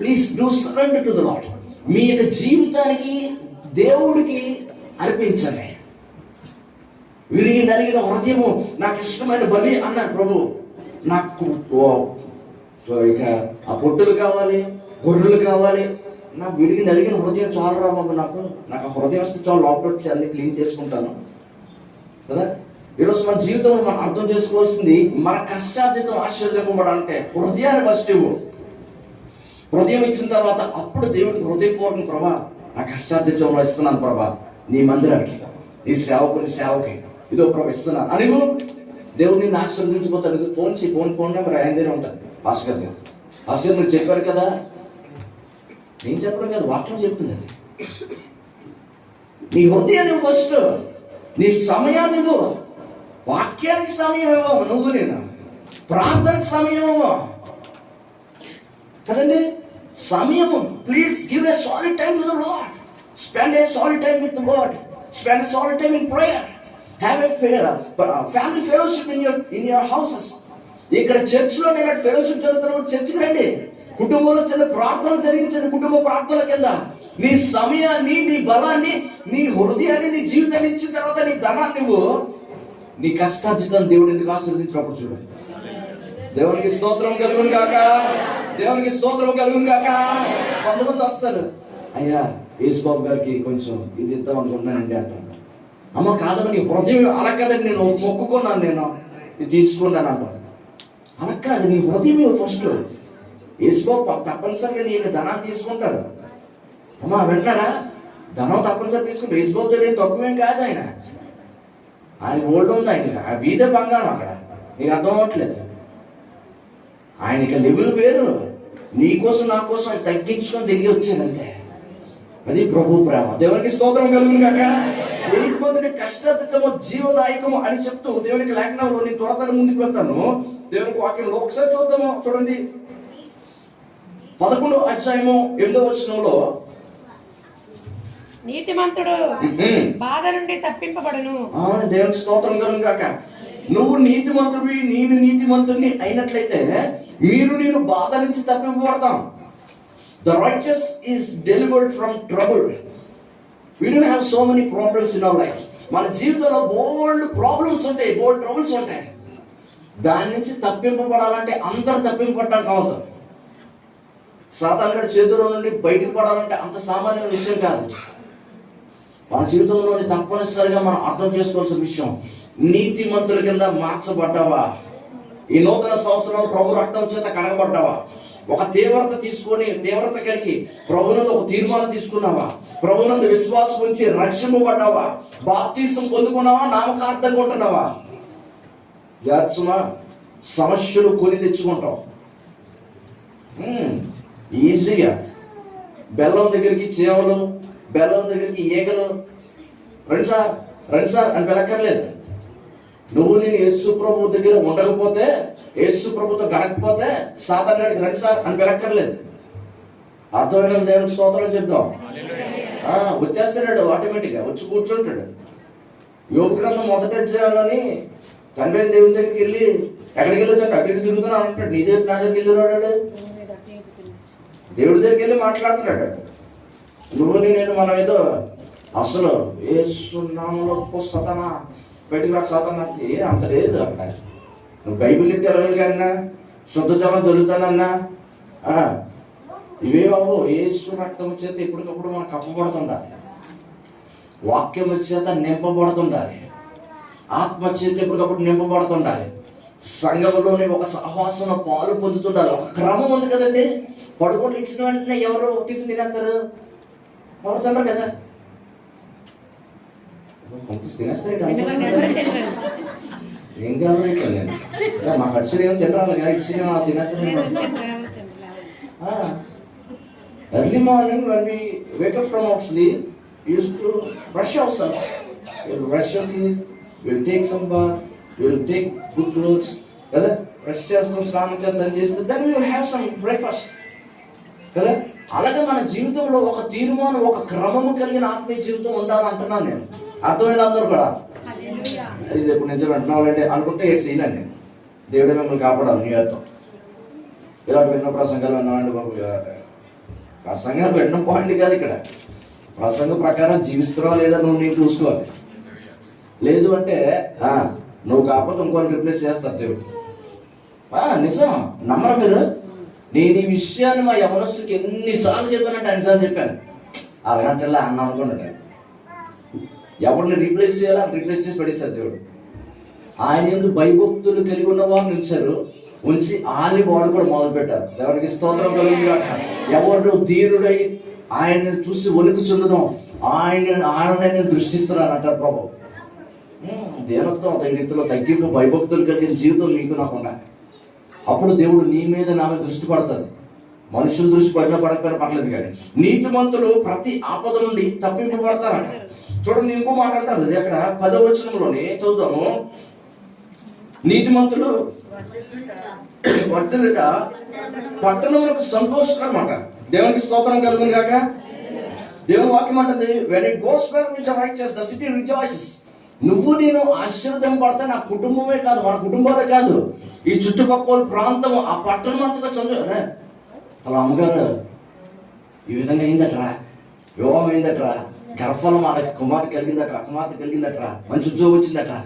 Please do surrender to the Lord. మీ యొక్క జీవితానికి దేవుడికి అర్పించండి. విరిగి నలిగిన హృదయము నాకు ఇష్టమైన బలి అన్నాడు ప్రభు. నాకు ఇక ఆ పొట్టులు కావాలి, గొర్రెలు కావాలి. నాకు విడిగి నలిగిన హృదయం చాలు రా బాబు. నాకు ఆ హృదయం వస్తే చాలు, లోపల వచ్చి అన్ని క్లీన్ చేసుకుంటాను కదా. ఈరోజు మన జీవితంలో మనం అర్థం చేసుకోవాల్సింది, మన కష్టార్జితం ఆశీర్వదింపబడాలంటే హృదయాన్ని ఫస్ట్ ఇవ్వు. హృదయం ఇచ్చిన తర్వాత అప్పుడు దేవుడికి హృదయపూర్వకం, ప్రభా నా కష్టార్జితంలో ఇస్తున్నాను ప్రభా, నీ మందిరానికి, నీ సేవకి ఇదో ప్రభా ఇస్తున్నాను అని దేవుడిని ఆశీర్వదించిపోతాడు. ఫోన్ నెంబర్ ఆయన దగ్గర ఉంటుంది. భాస్కర్ గారు, భాస్కర్ మీరు చెప్పారు కదా. నేను చెప్పడం కాదు, వాక్యం చెప్తుంది. అది నీ హృదయాన్ని ఫస్ట్, నీ సమయాన్ని ఇవ్వు. వాక్యానికి సమయం ఇవ్వవు నువ్వు, నేను ప్రార్థనకు సమయం ఇవ్వవు కదండి. సమయము, please give a solid time to the lord. Spend a solid time with the lord. Spend a solid time in prayer. Have a family fellowship in your houses. ఇక్కడ చర్చ్లో నేను ఫెలోషిప్ జరుగుతున్న చర్చికి రండి. కుటుంబంలో చిన్న ప్రార్థన జరిగించండి. కుటుంబ ప్రార్థనల కింద నీ సమయాన్ని, నీ బలాన్ని, నీ హృదయాన్ని, నీ జీవితాన్ని ఇచ్చిన తర్వాత నీ ధనాన్ని నువ్వు, నీ కష్టార్జితం దేవుడు ఎందుకు ఆశీర్వదించినప్పుడు చూడండి. దేవునికి స్తోత్రం కలుగును గాక, దేవునికి స్తోత్రం కలుగును గాక. కొంతమంది వస్తారు, అయ్యా యేసుబాబు గారికి కొంచెం ఇది ఇద్దాం అనుకుంటున్నానండి అంటాను. అమ్మ కాదమ్మ, నీ హృదయం అలా కదండి, నేను మొక్కుకున్నాను, నేను ఇది తీసుకున్నాను అంటాను. అలా కాదు, నీ హృదయం ఫస్ట్. యేసుబాబు తప్పనిసరిగా నీ ధనాన్ని తీసుకుంటారు. అమ్మా వింటారా, ధనం తప్పనిసరి తీసుకుంటారు. యేసుబాబు దగ్గర తక్కువేం కాదు. ఆయన ఓల్డ్ ఉంది, ఆయన వీధే బంగారం. అక్కడ నీకు అర్థం అవ్వట్లేదు. ఆయనకి లెవెల్ వేరు. నీకోసం నా కోసం ఆయన తగ్గించుకొని తిరిగి వచ్చానంతే. అది ప్రభు ప్రేమ. దేవునికి స్తోత్రం కలుగును గాక. దేవుని కష్టార్జితము జీవదాయకము అని చెప్తూ దేవునికి లేఖనంలో నేను త్వరగా ముందుకు వెళ్తాను. దేవునికి వాక్యంలో ఒకసారి చూద్దాము. చూడండి, 11వ అధ్యాయము 8వ వచనంలో, నీతిమంతుడు బాధ నుండి తప్పింపబడును. దేవునికి స్తోత్రం కలుగును గాక. నువ్వు నీతిమంతుడివి, నేను నీతిమంతుడిని అయినట్లయితే నేను బాధ నుంచి తప్పింపబడతాం. The righteous is delivered from trouble. We don't have so many problems in our lives. మన జీవితంలో బోల్డ్ ప్రాబ్లమ్స్ ఉంటాయి, బోల్డ్ ట్రబుల్స్ ఉంటాయి. దాని నుంచి తప్పింపబడాలంటే అందరూ తప్పింపబడడానికి కాదు. సాతాను గారి చేతుల్లో నుండి బయటకు పడాలంటే అంత సామాన్య విషయం కాదు. మన జీవితంలోని తప్పనిసరిగా మనం అర్థం చేసుకోవాల్సిన విషయం, నీతిమంతుల కింద మార్చబడ్డావా? ఈ నూతన సంవత్సరంలో ప్రభు రక్తం చేత కడగబడ్డావా? ఒక తీవ్రత కలిగి ప్రభునందు ఒక తీర్మానం తీసుకున్నావా? ప్రభునందు విశ్వాసం ఉంచి రక్షింపబడ్డావా? బాప్తీసం పొందుకున్నావా? నామకార్థంగా ఉంటున్నావా? జాత్సుమా సమస్యలు కొని తెచ్చుకుంటావు ఈజీగా. బెల్లం దగ్గరికి చేవలు, బెల్లం దగ్గరికి ఈగలు, రండి సార్ అని పిలక్కర్లేదు. నువ్వు నేను యేసు ప్రభు దగ్గర ఉండకపోతే, యేసు ప్రభుతో గడకపోతే సాతాను గారికి రండి సార్ అని పిలక్కర్లేదు. అర్థమైన దేవునికి స్తోత్రాలు చెప్తాం. వచ్చేస్తాడు, ఆటోమేటిక్గా వచ్చి కూర్చుంటాడు. యోగ గ్రంథం మొదట చేయాలని తండ్రి దేవుని దగ్గరికి వెళ్ళి ఎక్కడికి వెళ్ళొచ్చాడు, అటు ఇటు తిరుగుతున్నా అంటాడు. నీ దగ్గర నా దగ్గరికి వెళ్ళిరాడు, దేవుడి దగ్గరికి వెళ్ళి మాట్లాడుతున్నాడు. నువ్వు నేను మనం ఏదో అసలు ఏసునామలో సతనా బయటకు రాక సతనా అంత లేదు అక్కడ. నువ్వు బైబిల్ ఇంటి శుద్ధ జలం జరుగుతానన్నా ఇవే బాబు. ఏసు రక్తం చేత ఎప్పటికప్పుడు మనం కప్పబడుతుండాలి, వాక్యం చేత నింపబడుతుండాలి, ఆత్మ చేత ఎప్పటికప్పుడు నింపబడుతుండాలి, సంఘంలోని ఒక సహవాసంలో పాలు పొందుతుండాలి. ఒక క్రమం ఉంది కదండి. పడుకొని ఇచ్చిన వెంటనే ఎవరు టిఫిన్ తినేస్తారు? పడుతుంటారు కదా. పంపిస్తే తినేస్తాయి తినమని ఎవరు తెలియదు. ఏం కావాలి నేను మా ఖర్చులు ఏమో తినరాలి ఇచ్చిన తినేస్తాను. లేదు, తినరు, ఎవరు తినరు. Early morning when we wake up from our sleep, we used to brush ourselves. We'll brush our teeth, we'll take some bath, we'll take good clothes, కదా బ్రష్ చేస్తాం, స్నానం చేస్తాం, చేస్తాం, then we will have some breakfast. కదా అలాగే మన జీవితంలో ఒక తీర్మానం, ఒక క్రమము కలిగిన ఆత్మీయ జీవితం ఉండాలంటున్నాను నేను. అర్థమైనా అందరూ కూడా ఇది ఇప్పుడు నిజం అంటున్నావు అంటే అనుకుంటే ఏడు చేయలేను నేను. దేవుడే మిమ్మల్ని కాపాడాలి నీ అర్థం. ఇలా ఎన్నో ప్రసంగాలు విన్నామండి బాబు. ప్రసంగాలు వినడం పాయింట్ కాదు ఇక్కడ. ప్రసంగం ప్రకారం జీవిస్తున్నావా లేదా నువ్వు నీకు చూసుకోవాలి. లేదు అంటే నువ్వు కాకపోతే ఇంకోటి రిప్లేస్ చేస్తారు దేవుడు. నిజం నమ్మరా మీరు? నేను ఈ విషయాన్ని మా యవనస్తుకి ఎన్నిసార్లు చెప్పానంటే అన్నిసార్లు చెప్పాను. అరగంటలా అన్న అనుకున్నాడు. ఎవరిని రీప్లేస్ చేయాలని రీప్లేస్ చేసి పడేశారు దేవుడు. ఆయన ఎందుకు భయభక్తులు కలిగి ఉన్న వారిని ఉంచారు, ఉంచి ఆని వాడు కూడా మొదలు పెట్టారు. ఎవరికి స్తోత్రం కలుగుగా. ఎవరు దీనుడై ఆయన్ని చూసి వణుకు చెందడం, ఆయన దృష్టిస్తున్నారు అంటారు ప్రభు. దేనత్వం రీతిలో తగ్గింపు భయభక్తులు కలిగిన జీవితం నీకు నాకు ఉండాలి. అప్పుడు దేవుడు నీ మీద నా మీద దృష్టి పడతాడు. మనుషుల దృష్టి పడినా పడకపోయినా పర్లేదు, కానీ నీతిమంతులు ప్రతి ఆపద నుండి తప్పింపబడతారట. చూడండి ఇంకో మాట అంటారు, అది అక్కడ 10వ వచనంలోనే చదువుతాము. నీతిమంతులు వర్ధిల్లుట పట్టణములకు సంతోషకరమాట. దేవునికి స్తోత్రం కలుగును గాక. దేవుని వాక్యం అంటది, when it goes well with the righteous, the city rejoices. నువ్వు నేను ఆశీర్వదింపబడతా నా కుటుంబమే కాదు, మన కుటుంబాలే కాదు, ఈ చుట్టుపక్కల ప్రాంతం, ఆ పట్టణం అంతగా చదువు. అలా అమ్మగారు ఈ విధంగా అయిందట్రా, వివాహం అయిందట్రా, గర్భఫలం వాళ్ళకి కుమార్తె కలిగిందట్రా, కుమార్తె కలిగిందట్రా, మంచి ఉద్యోగం వచ్చిందట్రా,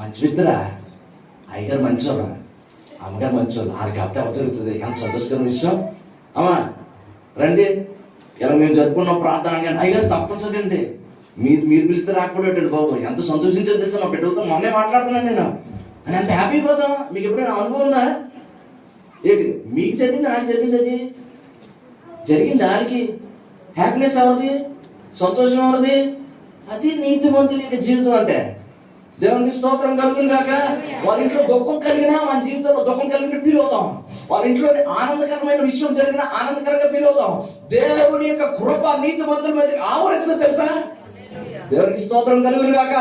మంచి విద్యరా, అయ్యగారు మంచోరా, అమ్మగారు మంచోళ్ళు, ఆరికి అత్త అవుతుంది. ఎంత సంతోషకరమైన విషయం. అమ్మా రండి, ఇలా మేము జరుపుకున్నాం ప్రార్థన కానీ అయ్యగారు తప్పనిసరి అండి, మీరు పిలిస్తే రాకపోయాడు బాబు. ఎంత సంతోషించారు తెలుసా, మా బిడ్డలతో మొన్నే మాట్లాడుతున్నాను నేను. అని ఎంత హ్యాపీ పోతాం. మీకు ఎప్పుడైనా అనుభవం ఉందా? ఏంటి మీకు జరిగింది, నాకు జరిగింది, అది జరిగింది దానికి హ్యాపీనెస్ ఎవరిది, సంతోషం ఎవరిది? అది నీతిమంతుల యొక్క జీవితం అంటే. దేవునికి స్తోత్రం కలుగును కాక. వాళ్ళ ఇంట్లో దుఃఖం కలిగినా మన జీవితంలో దుఃఖం కలిగిన ఫీల్ అవుతాం. వాళ్ళ ఇంట్లో ఆనందకరమైన విషయం జరిగినా ఆనందకరంగా ఫీల్ అవుతాం. దేవుని యొక్క కృప నీతిమంతుల మీద ఆవరిస్తుంది తెలుసా. దేవునికి స్తోత్రం కలుగును కాక.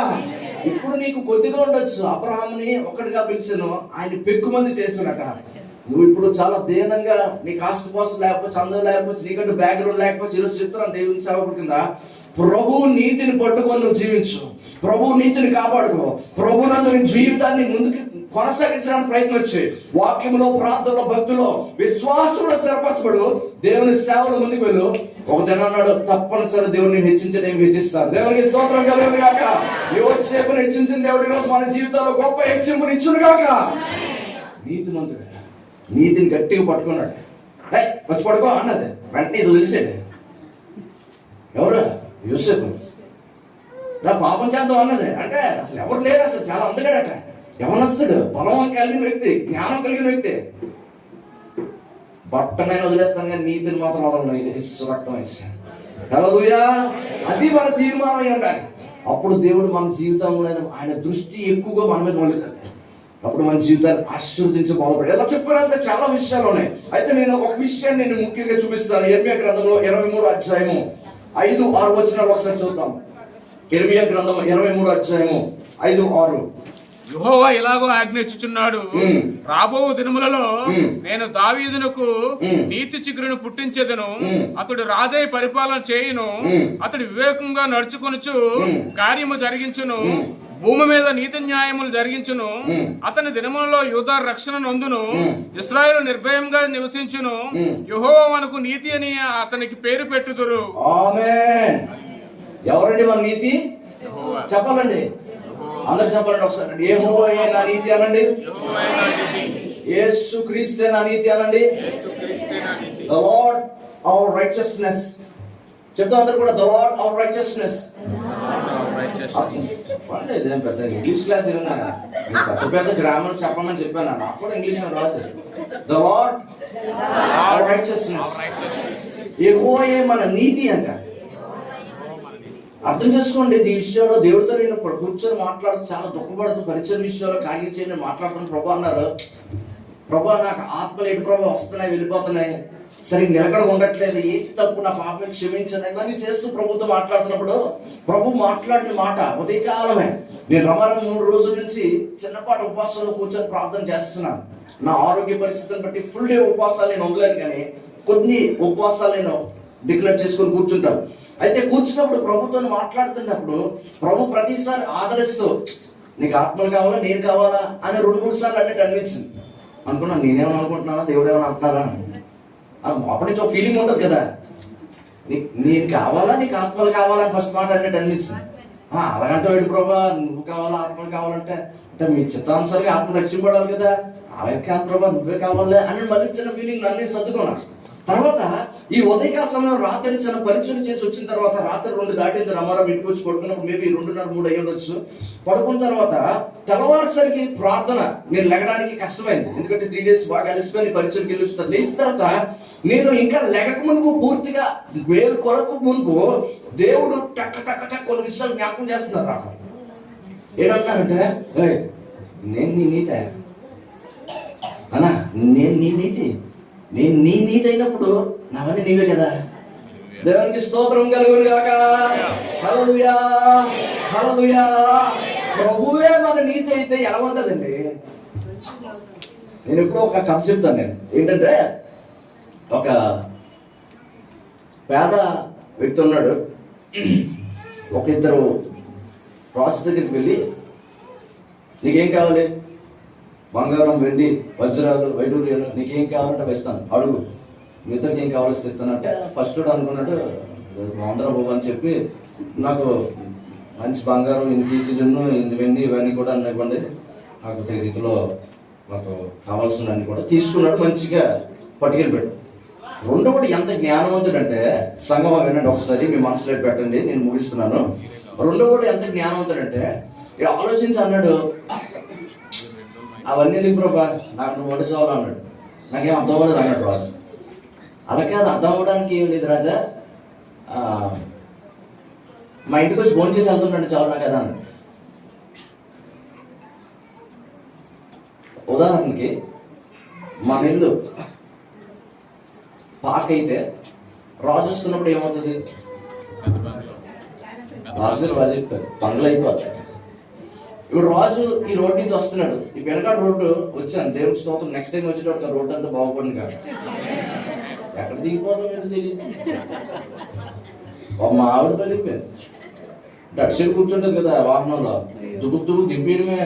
ఇప్పుడు నీకు కొద్దిగా ఉండొచ్చు. అబ్రహాముని ఒక్కడిగా పిలిచాను, ఆయన పెక్కుమంది చేస్తున్నట. నువ్వు ఇప్పుడు చాలా దీనంగా, నీకు ఆస్తిపాస్తు లేకపోవచ్చు, అందం లేకపోవచ్చు, నీకంటూ బ్యాక్గ్రౌండ్ లేకపోవచ్చు, ఈరోజు చెప్తున్నాను దేవుని సేవకుడి కింద, ప్రభు నీతిని పట్టుకొని నువ్వు జీవించు, ప్రభు నీతిని కాపాడుకో, ప్రభు నందు నీ జీవితాన్ని ముందుకు కొనసాగించడానికి ప్రయత్నించి వాక్యంలో, ప్రార్థనలో, భక్తిలో, విశ్వాసంలో స్థిరపరచబడు. దేవుని సేవలో ముందుకు వెళ్ళు. ఒక దినం అన్నాడు, తప్పనిసరి దేవుడిని హెచ్చించడం హెచ్చిస్తారు. దేవునికి స్తోత్రం కలుగును గాక. యోసేపుని హెచ్చించిన దేవుడు ఈరోజు మన జీవితంలో గొప్ప హెచ్చింపుని ఇచ్చును గాక. నీతిమంతుడు నీతిని గట్టిగా పట్టుకున్నాడు. వచ్చి పడుకో అన్నది, వెంటనే ఇది తెలిసాడు. ఎవరు? యోసేపు. పాపం చేద్దాం అన్నది. అంటే అసలు ఎవరు లేరు, అసలు చాలా అందగాడట, ఎవరొస్తాడు, బలం కలిగిన వ్యక్తి, జ్ఞానం కలిగిన వ్యక్తి. బట్టమైన వదిలేస్తాను కానీ నీతిని మాత్రం వదలను, రక్తం వేసాను. హల్లెలూయా. అది మన తీర్మానం అయి ఉండాలి. అప్పుడు దేవుడు మన జీవితంలో ఆయన దృష్టి ఎక్కువగా మన మీద మళ్ళీ, అప్పుడు మన జీవితాన్ని ఆశీర్వదించి బాగుపడి. ఎలా చెప్పాలంటే చాలా విషయాలు ఉన్నాయి. అయితే నేను ఒక విషయాన్ని నేను ముఖ్యంగా చూపిస్తాను. ఇర్మియా గ్రంథంలో 23వ అధ్యాయము 5-6 వచనాలు ఒకసారి చూద్దాం. ఇర్మియా గ్రంథం 23వ అధ్యాయము 5-6. యెహోవా ఇలాగో ఆజ్ఞించుచున్నాడు, రాబో దినములలో నేను దావీదునకు నీతి చిగురును పుట్టించేదను, అతడు రాజై పరిపాలన చేయును, అతడు వివేకంగా నడుచుకొనుచు కార్యము జరిగించును, భూమి మీద నీతి న్యాయములు జరిగించును, అతని దినములలో యూదా రక్షణ నొందును, ఇశ్రాయేలు నిర్భయంగా నివసించును, యెహోవా మనకు నీతి అని అతనికి పేరు పెట్టుదురు. ఆమేన్. ఎవరండి మన నీతి? చెప్పాలండి, అందరు చెప్పండి ఒకసారి. యెహోవాయే నా నీతి అనండి. యేసు క్రీస్తే నా నీతి అనండి. The Lord our righteousness. చెప్తాం అందరు కూడా, the Lord our righteousness. పెద్ద ఇంగ్లీష్ క్లాస్ ఏమన్నా పెద్ద పెద్ద గ్రామర్ చెప్పమని చెప్పాను, నాకు కూడా ఇంగ్లీష్ రాదు. The Lord our righteousness. యెహోవాయే మన నీతి అంట. అర్థం చేసుకోండి. ఈ విషయంలో దేవుడితో నేను కూర్చొని మాట్లాడుతూ చాలా దుఃఖపడుతూ పరిచయ విషయంలో కార్యం చేయని మాట్లాడుతున్న ప్రభు అన్నారు, ప్రభు నాకు ఆత్మలు ఏంటి ప్రభు వస్తున్నాయి వెళ్ళిపోతున్నాయి, సరిగ్గా నిలకడ ఉండట్లేదు, ఏంటి తప్పు, నా పాపని క్షమించండి, ఇవన్నీ చేస్తూ ప్రభుతో మాట్లాడుతున్నప్పుడు ప్రభు మాట్లాడిన మాట ఉదయకాలమే. నేను రమారం 3 రోజుల నుంచి చిన్నపాటి ఉపవాసంలో కూర్చొని ప్రార్థన చేస్తున్నాను. నా ఆరోగ్య పరిస్థితిని బట్టి ఫుల్ డే ఉపవాసాలు నేను ఉండలేను, కానీ కొన్ని ఉపవాసాలు నేను డిక్లేర్ చేసుకొని కూర్చుంటాను. అయితే కూర్చున్నప్పుడు ప్రభుత్వం మాట్లాడుతున్నప్పుడు ప్రభు ప్రతిసారి ఆదరిస్తూ నీకు ఆత్మలు కావాలా నేను కావాలా అని 2-3 సార్లు అన్నట్టు అనిపించింది. అనుకున్నాను నేనేమని అనుకుంటున్నానా, దేవుడు ఏమని అంటున్నారా, అప్పటి నుంచి ఒక ఫీలింగ్ ఉంటుంది కదా, నీకు కావాలా నీకు ఆత్మలు కావాలా ఫస్ట్ మాట అన్నట్టు అనిపించింది. అలాగంటే ఏంటి ప్రభా నువ్వు కావాలా ఆత్మలు కావాలంటే అంటే మీ చిత్తానుసారిగా ఆత్మ రక్షింపడాలి కదా, అలాగే కాదు ప్రభా నువ్వే కావాలే అని మళ్ళీ చిన్న ఫీలింగ్ అన్నీ సర్దుకున్నాను. తర్వాత ఈ ఉదయకాల సమయం రాత్రి చిన్న పరీక్షలు చేసి వచ్చిన తర్వాత రాత్రి 2 దాటింది రమారం ఇంటికి వచ్చి పడుకున్నప్పుడు మేబీ 2:30-3 అయ్యి ఉండొచ్చు. పడుకున్న తర్వాత తెల్లవారుసరికి ప్రార్థన నేను లెగడానికి కష్టమైంది, ఎందుకంటే 3 days బాగా అలసిపోయి పరీక్షలకు వెళ్ళి వచ్చిన లేచిన తర్వాత నేను ఇంకా లెగక మునుపు పూర్తిగా వేలు కొరకు మునుపు దేవుడు టక్ టక్ టక్ కొన్ని విషయాలు జ్ఞాపకం చేస్తున్నారు నాకు. ఏమన్నారంటే నేను నీ నీత అన్నా, నేను నీ నీతి, నేను నీ నీతి అయినప్పుడు నావన్నీ నీవే కదా. దేవునికి స్తోత్రం కలుగును గాక. హల్లెలూయా హల్లెలూయా. ప్రభువే మన నీతి అయితే ఎలా ఉంటుందండి? నేను ఎప్పుడో ఒక కథ చెప్తాను. నేను ఏంటంటే ఒక పేద వ్యక్తి ఉన్నాడు. ఒక ఇద్దరు రాజు దగ్గరికి వెళ్ళి నీకేం కావాలి, బంగారం వెండి వజ్రాలు వైడూర్యాలు నీకేం కావాలంటే వేస్తాను, అడుగు, మీ ఇద్దరికి ఏం కావాల్సి ఇస్తానంటే ఫస్ట్ అనుకున్నాడు 100 బాబు అని చెప్పి నాకు మంచి బంగారం 8 కేజీలు 8 వెండి ఇవన్నీ కూడా ఇవ్వండి, నాకు రీతిలో నాకు కావాల్సినవన్నీ కూడా తీసుకున్నాడు. మంచిగా పట్టుకెళ్ళిపెట్టు. రెండవది ఎంత జ్ఞానవంతుడంటే, సంగమా వినండి ఒకసారి, మీ మనసులో పెట్టండి, నేను ముగిస్తున్నాను. రెండవది ఎంత జ్ఞానవంతుడంటే ఆలోచించి అన్నాడు, అవన్నీ నీకు ప్రభా నాకు నువ్వు వంట చాలు అన్నాడు. నాకేం అర్థం అవ్వలేదు అన్నాడు రాజు. అలాగే అది అర్థం అవ్వడానికి ఏం లేదు రాజా, మా ఇంటికి వచ్చి ఫోన్ చేసి వెళ్తున్నాడు చాలు నాకు కదా అన్నాడు. ఉదాహరణకి మన ఇల్లు పాకైతే రాజు వస్తున్నప్పుడు ఏమవుతుంది? రాజు వాళ్ళు చెప్పారు బంగ్లా అయిపోతుంది. ఇప్పుడు రాజు ఈ రోడ్డు నుంచి వస్తున్నాడు, ఈ వెనకాడ రోడ్డు వచ్చాను దేవుడి స్తోత్రం, నెక్స్ట్ టైం వచ్చేటప్పుడు రోడ్డు అంతా బాగుపడింది కాదు, ఎక్కడ దిగిపోవడం ఏంటో తెలియదు. మా ఆవిడ వెళ్ళిపోయింది, అటు సైడ్ కూర్చుంటుంది కదా వాహనంలో, దుబ్బు దింపేయడమే,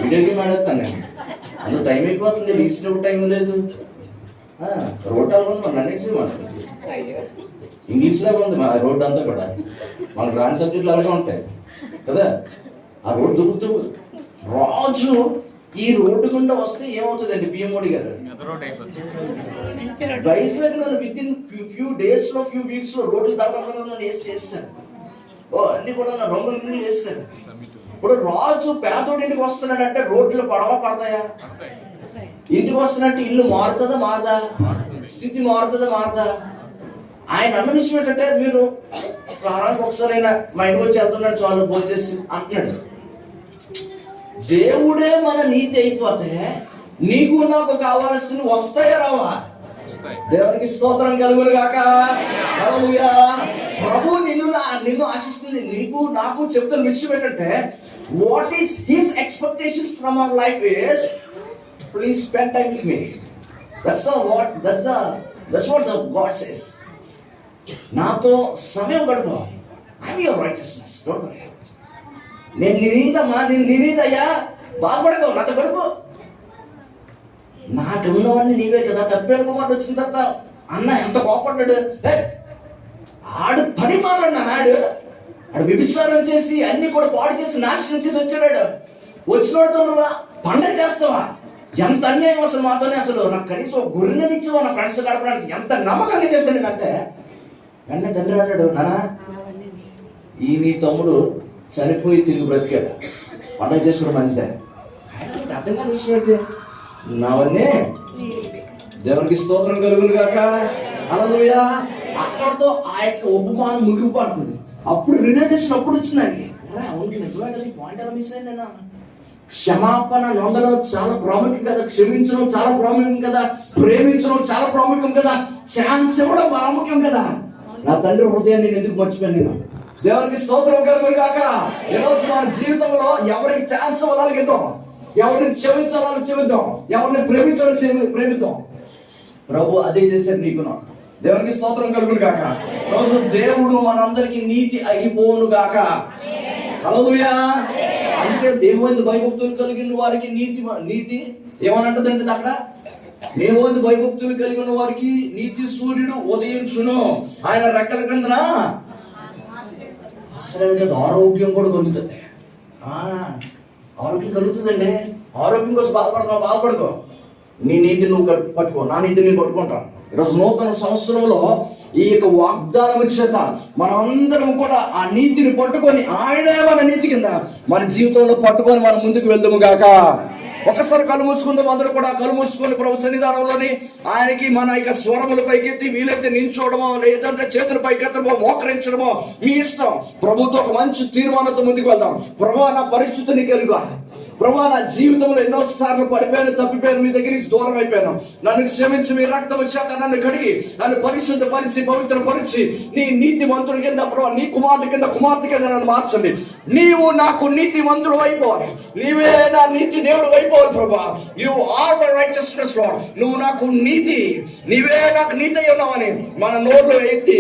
వీడియో గేమ్ ఆడేస్తాను నేను, అందులో టైం అయిపోతుంది, రీసినప్పుడు టైం లేదు. రోడ్డు అలా ఉంది, మన అన్నిటి ఇంగ్లీష్లో ఉంది మా రోడ్డు అంతా కూడా, మనకు రాని సబ్జెక్టులు అలాగే ఉంటాయి కదా. ఆ రోడ్డు దుబ్బు రాజు ఈ రోడ్డు గుండా వస్తే ఏమవుతుందండి? పిఎం మోడీ గారు Vizag with in few days లో ఫ్యూ వీక్స్ లో రోడ్లు దాకా చేస్తాను, అన్ని కూడా నా రంగులు వేస్తాను. ఇప్పుడు రాజు పేదోడి ఇంటికి వస్తున్నాడు అంటే రోడ్లు పడతాయా? ఇంటికి వస్తున్నట్టు ఇల్లు మారుతుందా మారదా? స్థితి మారుతుందా మారదా? ఆయన అన్న విషయం ఏంటంటే, మీరు వారానికి ఒకసారైనా మా ఇంటికి వచ్చి వెళ్తున్నాడు చాలు భోంచేసి అంటున్నాడు. దేవుడే మన నీతి అయిపోతే నీకు నాకు కావాల్సినవి వస్తాయా రావా? దేవునికి స్తోత్రం కలుగును గాక. హల్లెలూయా. ప్రభు నిన్ను ఆశిస్తుంది. నీకు నాకు చెప్తున్న విషయం ఏంటంటే, what is his expectations from our life is, please spend time with me. That's what the God says. నాతో సమయం గడుపు. I'm your righteousness, don't worry. నేను నీదయ్యా, బాధపడకు, నాతో గడుపు. నాకు ఉన్నవన్నీ నీవే కదా. తప్పేను కుమారుడు వచ్చిన తర్వాత అన్న ఎంత కోపడ్డాడు. ఆడు పని మాలన్నా నాడు, ఆడు వ్యభిచారం చేసి అన్ని కూడా పాడు చేసి నాశనం చేసి వచ్చాడు. వచ్చినోడితో నువ్వు పండగ చేస్తావా? ఎంత అన్యాయం అసలు మాతోనే. అసలు నాకు కనీసం గొర్రెనిచ్చావా నా ఫ్రెండ్స్ గడపడానికి? ఎంత నమ్మకంగా చేశాను అంటే వెంటనే తండ్రి అన్నాడు, నానా ఈ నీ తమ్ముడు చనిపోయి తిరిగి బ్రతికాడు, పండగ చేసుకోవడం మంచిదే. అర్థం కాని విషయం ఏంటి? నావన్నీ దేవునికి స్తోత్రం కలుగును గాక. హల్లెలూయా. అక్కడతో ఆ యొక్క ఉపమానం ముగింపడుతుంది. అప్పుడు రియలైజేషన్ అప్పుడు వచ్చిందండి. అవును నిజమే కదా, ఈ పాయింట్ ఎలా మిస్ అయిందేనా? క్షమాపణ నొందడం చాలా ప్రాముఖ్యం కదా, క్షమించడం చాలా ప్రాముఖ్యం కదా, ప్రేమించడం చాలా ప్రాముఖ్యం కదా, ఛాన్స్ ఇవ్వడం ప్రాముఖ్యం కదా. నా తండ్రి హృదయాన్ని నేను ఎందుకు మర్చిపోయాను? నేను దేవునికి స్తోత్రం కలుగును గాక. ఈరోజు మన జీవితంలో ఎవరికి ఛాన్స్ ఇవ్వాలని ఇద్దాం, ఎవరిని క్షమించాలని క్షమిద్దాం, ఎవరిని ప్రేమించాలని ప్రేమిద్దాం. ప్రభు అదే చేశారు నీకు నాకు. దేవునికి స్తోత్రం కలుగును గాక. రోజు దేవుడు మనందరికి నీతి అయిపోను గాక. హల్లెలూయా. అందుకే దేవుని భయభక్తులు కలిగిన వారికి నీతి ఏమనంటదంటే అక్కడ, దేవుని భయభక్తులు కలిగిన వారికి నీతి సూర్యుడు ఉదయించును, ఆయన రెక్కల క్రిందన ఆశ్రయం. ఆరోగ్యం కూడా కలుగుతుంది. ఆరోగ్యం కలుగుతుందండి. ఆరోగ్యం కోసం బాధపడుకో. నీ నీతి నువ్వు పట్టుకో, నా నీతి నేను పట్టుకుంటాను. ఈరోజు నూతన సంవత్సరంలో ఈ యొక్క వాగ్దానం చేత మనందరం కూడా ఆ నీతిని పట్టుకొని, ఆయనే మన నీతి కింద మన జీవితంలో పట్టుకొని మనం ముందుకు వెళ్దాము గాక. ఒకసారి కళ్ళు మూసుకుందాం. అందరూ కూడా కళ్ళు మూసుకొని ప్రభు సన్నిధానంలోని ఆయనకి మన యొక్క స్వరముల పైకెత్తి, వీలైతే నించోవడమో లేదంటే చేతుల పైకెత్తడమో మోకరించడమో మీ ఇష్టం. ప్రభుతో ఒక మంచి తీర్మానంతో ముందుకు వెళ్దాం. ప్రభు నా పరిస్థితిని కలుగా, ప్రభా నా జీవితంలో ఎన్నోసార్లు పడిపోయాను, తప్పిపోయాను, మీ దగ్గర నుంచి దూరం అయిపోయాను. నన్ను క్షమించి మీ రక్తం చేత నన్ను కడిగి నన్ను పరిశుద్ధ పరిచి పవిత్రపరిచి నీ నీతి మంతుడి కింద, ప్రభా నీ కుమార్తె కింద నన్ను మార్చండి. నీవు నాకు నీతి మంతుడు అయిపోవాలి, నీవే నా నీతి దేవుడు అయిపోవాలి. ప్రభా you are my righteousness Lord. నువ్వు నాకు నీతి, నీవే నాకు నీతి అయి ఉన్నావని మన నోట్లో ఎత్తి,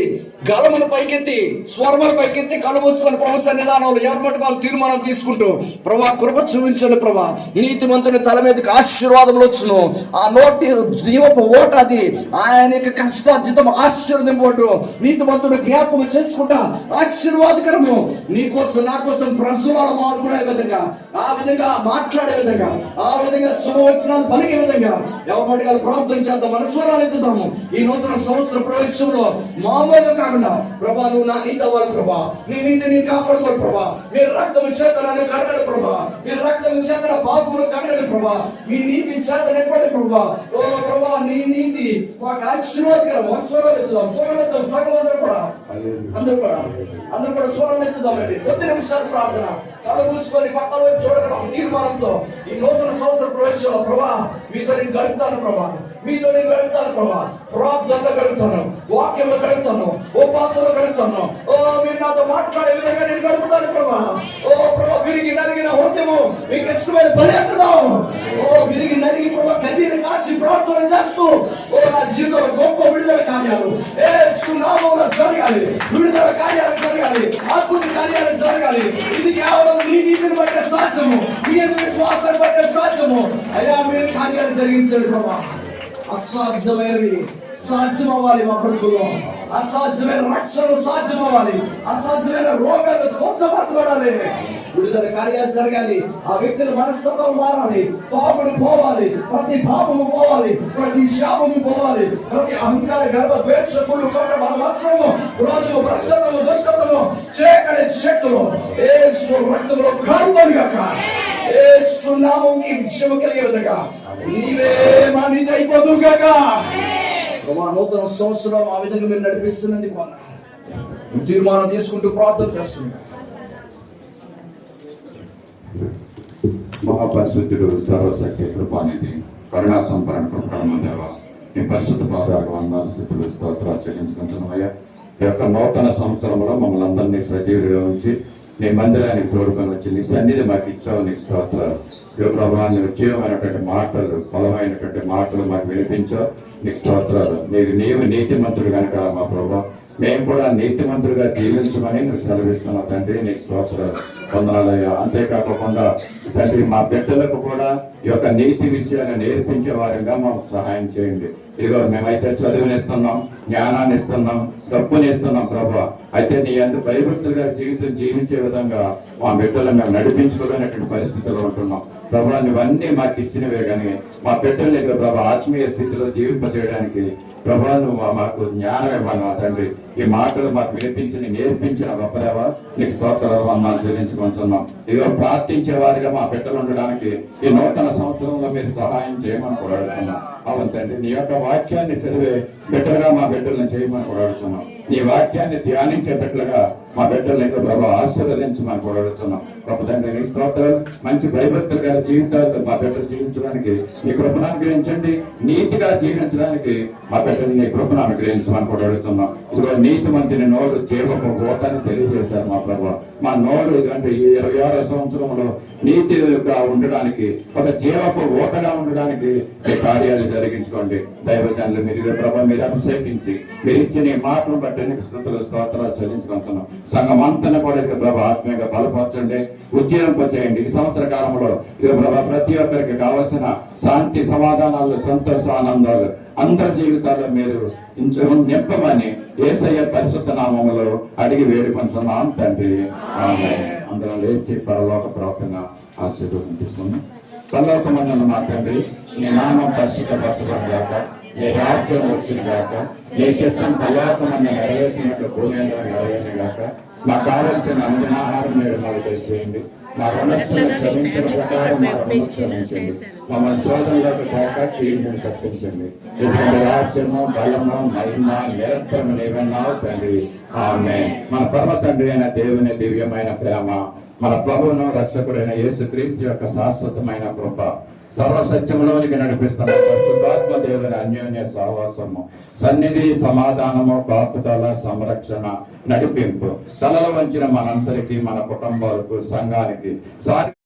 గలమును పైకెత్తి, స్వరములు పైకెత్తి, కళ్ళు మూసుకొని ప్రభు సన్నిధానంలో ఏర్పట్టుకోవాలి తీర్మానం తీసుకుంటూ, ప్రభా కృప చూపించండి. ప్రభా నీతిమంతుని తల మీదకి ఆశీర్వాదములు వచ్చును. ఆ నోటి జీవపు ఓట అది ఆయన యొక్క కష్టార్జితం ఆశీర్వదింపబడు. నీతిమంతుడు జ్ఞాపకం చేసుకుంటా ఆశీర్వాదకరము. నీ కోసం నా కోసం ప్రశ్నలు మార్పుడే విధంగా, ఆ విధంగా మాట్లాడే విధంగా, ఆ విధంగా శుభవచనాలు పలికే విధంగా ఎవరి ప్రార్థన చేద్దాం, మన స్వరాలు ఎత్తుదాము. ఈ నూతన సంవత్సర ప్రవేశంలో మామూలుగా కాకుండా ప్రభా నువ్వు నా నీతి అవ్వాలి. ప్రభా నీ నీతి నేను కాపాడుకోవాలి. ప్రభా మీరు రక్తం చేత నన్ను కడగాలి. ప్రభా మీరు రక్తం చేత పాపములు కడగాలి. ప్రభా మీ నీతి చేత నింపండి. ప్రభా ఓ ప్రభా నీ నీతి మాకు ఆశీర్వాదకరం. స్వరాలు ఎత్తుదాం, స్వరాలు ఎత్తుదాం. సగం అందరూ కూడా స్వరాలు ఎత్తుదామండి. 10 నిమిషాలు ప్రార్థన. కళ్ళు మూసుకొని పక్కన వైపు చూడగలం తీర్మానంతో ఈ నూతన సంవత్సర ప్రవేశంలో ప్రభా మీతో నేను గడుపుతాను. ప్రభా మీతో నేను గడుపుతాను. ప్రభా ప్రార్థనలో గడుపుతాను, వాక్యంలో గడుపుతాను, ఉపాసనలో గడుపుతాను. ఓ మీరు నాతో మాట్లాడే విధంగా నేను గడుపుతాను. ప్రభా ఓ ప్రభా విరిగి నలిగిన హృదయము మీకు ఇష్టమైన బలి అర్పిద్దాం. ఓ విరిగి నలిగి ప్రభా కన్నీరు కాచి ప్రార్థన చేస్తూ ఓ నా జీవితంలో గొప్ప విడుదల కార్యాలు యేసు నామములో జరగాలి. విడుదల కార్యాలు జరగాలి, అద్భుత కార్యాలు జరగాలి. ఇది కేవలం నీ నీతిని బట్టే సాధ్యము, మీ విశ్వాసాన్ని బట్టే సాధ్యము. అయ్యా మీరు కార్యాలు జరిగించండి. ప్రభా అసాధ్యమైనవి సాధ్యం అవ్వాలి మా బ్రతుకుల్లో. అసాధ్యమైన రక్షణలు సాధ్యం అవ్వాలి. అసాధ్యమైన రోగాలు స్వస్థపరచబడాలి. విడుదల కార్యాలు జరగాలి. ఆ వ్యక్తుల మనస్తత్వం మారాలి, పాపము పోవాలి, ప్రతి పాపము పోవాలి, ప్రతి శాపము పోవాలి, ప్రతి అహంకార గర్భ ద్వేషకులు మత్సరము, క్రోధము, ప్రసన్నము, దుష్టము, చీకటి శక్తులు యేసు రక్తంలో కడుగును గాక. యేసు నామముకి విజయం కలిగే విధంగా నీవే మా నీతి అయిపోదు గాక. మా నూతన సంవత్సరం ఆ విధంగా మీరు నడిపిస్తున్నది తీర్మానం తీసుకుంటూ ప్రార్థన చేస్తున్నా. మహాపరిశుద్ధుడు సర్వశక్తి కృపానిధి కరుణా సంపరణ కృపణదేవ నీ పరిశుద్ధ పాదాలకు వందనాలు స్థితులు స్తోత్రాలు చెల్లించుకుంటున్నామయ్యా. ఈ యొక్క నూతన సంవత్సరంలో మమ్మల్ని అందరినీ సజీవుడిగా ఉంచి నీ మందిరానికి తోడుకొని వచ్చి నీ సన్నిధి మాకు ఇచ్చావు. నీకు స్తోత్రాలు. ప్రభావ నీ ఉద్యోగమైనటువంటి మాటలు, బలమైనటువంటి మాటలు మాకు వినిపించావు. నీకు స్తోత్రాలు. నీవు నీతిమంతుడు కనుక మా ప్రభావ మేము కూడా నీతిమంతుడిగా జీవించమని నువ్వు సెలవిస్తున్నావు తండ్రి. నీకు స్తోత్రాలు, వందనాలయ్యా. అంతేకాకుండా తండ్రి మా బిడ్డలకు కూడా ఈ యొక్క నీతి విషయాన్ని నేర్పించే వారిగా మాకు సహాయం చేయండి. ఇదిగో మేమైతే చదువునిస్తున్నాం, జ్ఞానాన్ని ఇస్తున్నాం, డబ్బుని ఇస్తున్నాం ప్రభా. అయితే నీ అందు భయభక్తులుగా జీవితం జీవించే విధంగా మా బిడ్డలను మేము నడిపించుకోలేనటువంటి పరిస్థితుల్లో ఉంటున్నాం ప్రభా. నువ్వన్నీ మాకు ఇచ్చినవే కానీ మా బిడ్డల్ని ప్రభా ఆత్మీయ స్థితిలో జీవింపచేయడానికి ప్రభా నువ్వు మాకు జ్ఞానం ఇవ్వాలి మా తండ్రి. ఈ మాటలు మాకు వినిపించి నేర్పించిన గొప్పదేవా నీకు స్తోత్రాలు వందనాలు చెల్లించుకుంటున్నాం. ఇదిగో ప్రార్థించే వారిగా మా బిడ్డలు ఉండడానికి ఈ నూతన సంవత్సరంలో మీరు సహాయం చేయమని కూడా అడుగుతున్నాం. అవును తండ్రి, నీ యొక్క వాక్యాన్ని చదివే బిడ్డలుగా మా బిడ్డలను చేయమని కూడా అడుగుతున్నాం. నీ వాక్యాన్ని ధ్యానించే బిడ్డలుగా మా బిడ్డలను ఇంకా ప్రభావ ఆశీర్వదించమని కూడా అడుగుతున్నాం. గొప్ప తండ్రి నీ స్తోత్రాలు. మంచి భయభక్తులు గారి జీవితాలతో మా బిడ్డలు జీవించడానికి నీ కృపను అనుగ్రహించండి. నీతిగా జీవించడానికి మా బిడ్డలు నీ కృపను అనుగ్రహించమని కూడా అడుగుతున్నాం. ఇదిగో నీతి మంత్రిని నోరు జీవపు ఓటని తెలియజేశారు మా ప్రభావ. మా నోరు అంటే ఈ 26వ సంవత్సరంలో నీతిగా ఉండడానికి, ఒక జీవపు ఓటగా ఉండడానికి ఈ కార్యాలు జరిగించుకోండి. దైవజనులు మీరు ప్రభావ మీరు అభిషేకించి మీరు ఇచ్చిన ఈ మాటను బట్టి నీకు స్తుతులు స్తోత్రాలు చెల్లించుకుంటున్నాం. సంఘం అంతా కూడా ఇక ప్రభావ ఆత్మీయంగా బలపరచండి, ఉజ్జీవింపచేయండి. ఈ సంవత్సర కాలంలో ఇక ప్రభావ ప్రతి ఒక్కరికి కావలసిన శాంతి సమాధానాలు, సంతోష ఆనందాలు అందరి జీవితాల్లో మీరు నింపమని యేసయ్య పరిశుద్ధ నామములో అడిగి వేడుకొంటున్నాం తండ్రి. ఆమేన్. అందరం లేచి పరలోక ప్రార్థన ఆశీర్వాదం తీసుకున్నాం. పరలోకమందున్న మా తండ్రి, నీ నామం పరిశుద్ధపరచబడగాక, నీ రాజ్యం వచ్చినగాక, నీ చిత్తం పరలోకమందు నెరవేర్చినట్లు భూమి మీద నెరవేరుగాక. మాకు కావలసిన అనుదినాహారం మీరు మాకు చేయండి. మా రుణస్తులను క్షమించిన ప్రకారం మా రుణం క్షమించండి. మమ్మల్ని శోధనలోకి తేక కీడును తప్పించండి. ఎందుకంటే రాజ్యము బలము మహిమ నిరంతరము నీవన్నావు తండ్రి. ఆమేన్. మన పరమ తండ్రి అయిన దేవుని దివ్యమైన ప్రేమ, మన ప్రభువును రక్షకుడైన యేసుక్రీస్తు యొక్క శాశ్వతమైన కృప, సర్వసత్యంలోనికి నడిపిస్తున్న పరిశుద్ధాత్మ దేవుని అన్యోన్య సహవాసము, సన్నిధి, సమాధానము, కాపుదల, సంరక్షణ, నడిపింపు తలలో వంచిన మనందరికీ, మన కుటుంబాలకు, సంఘానికి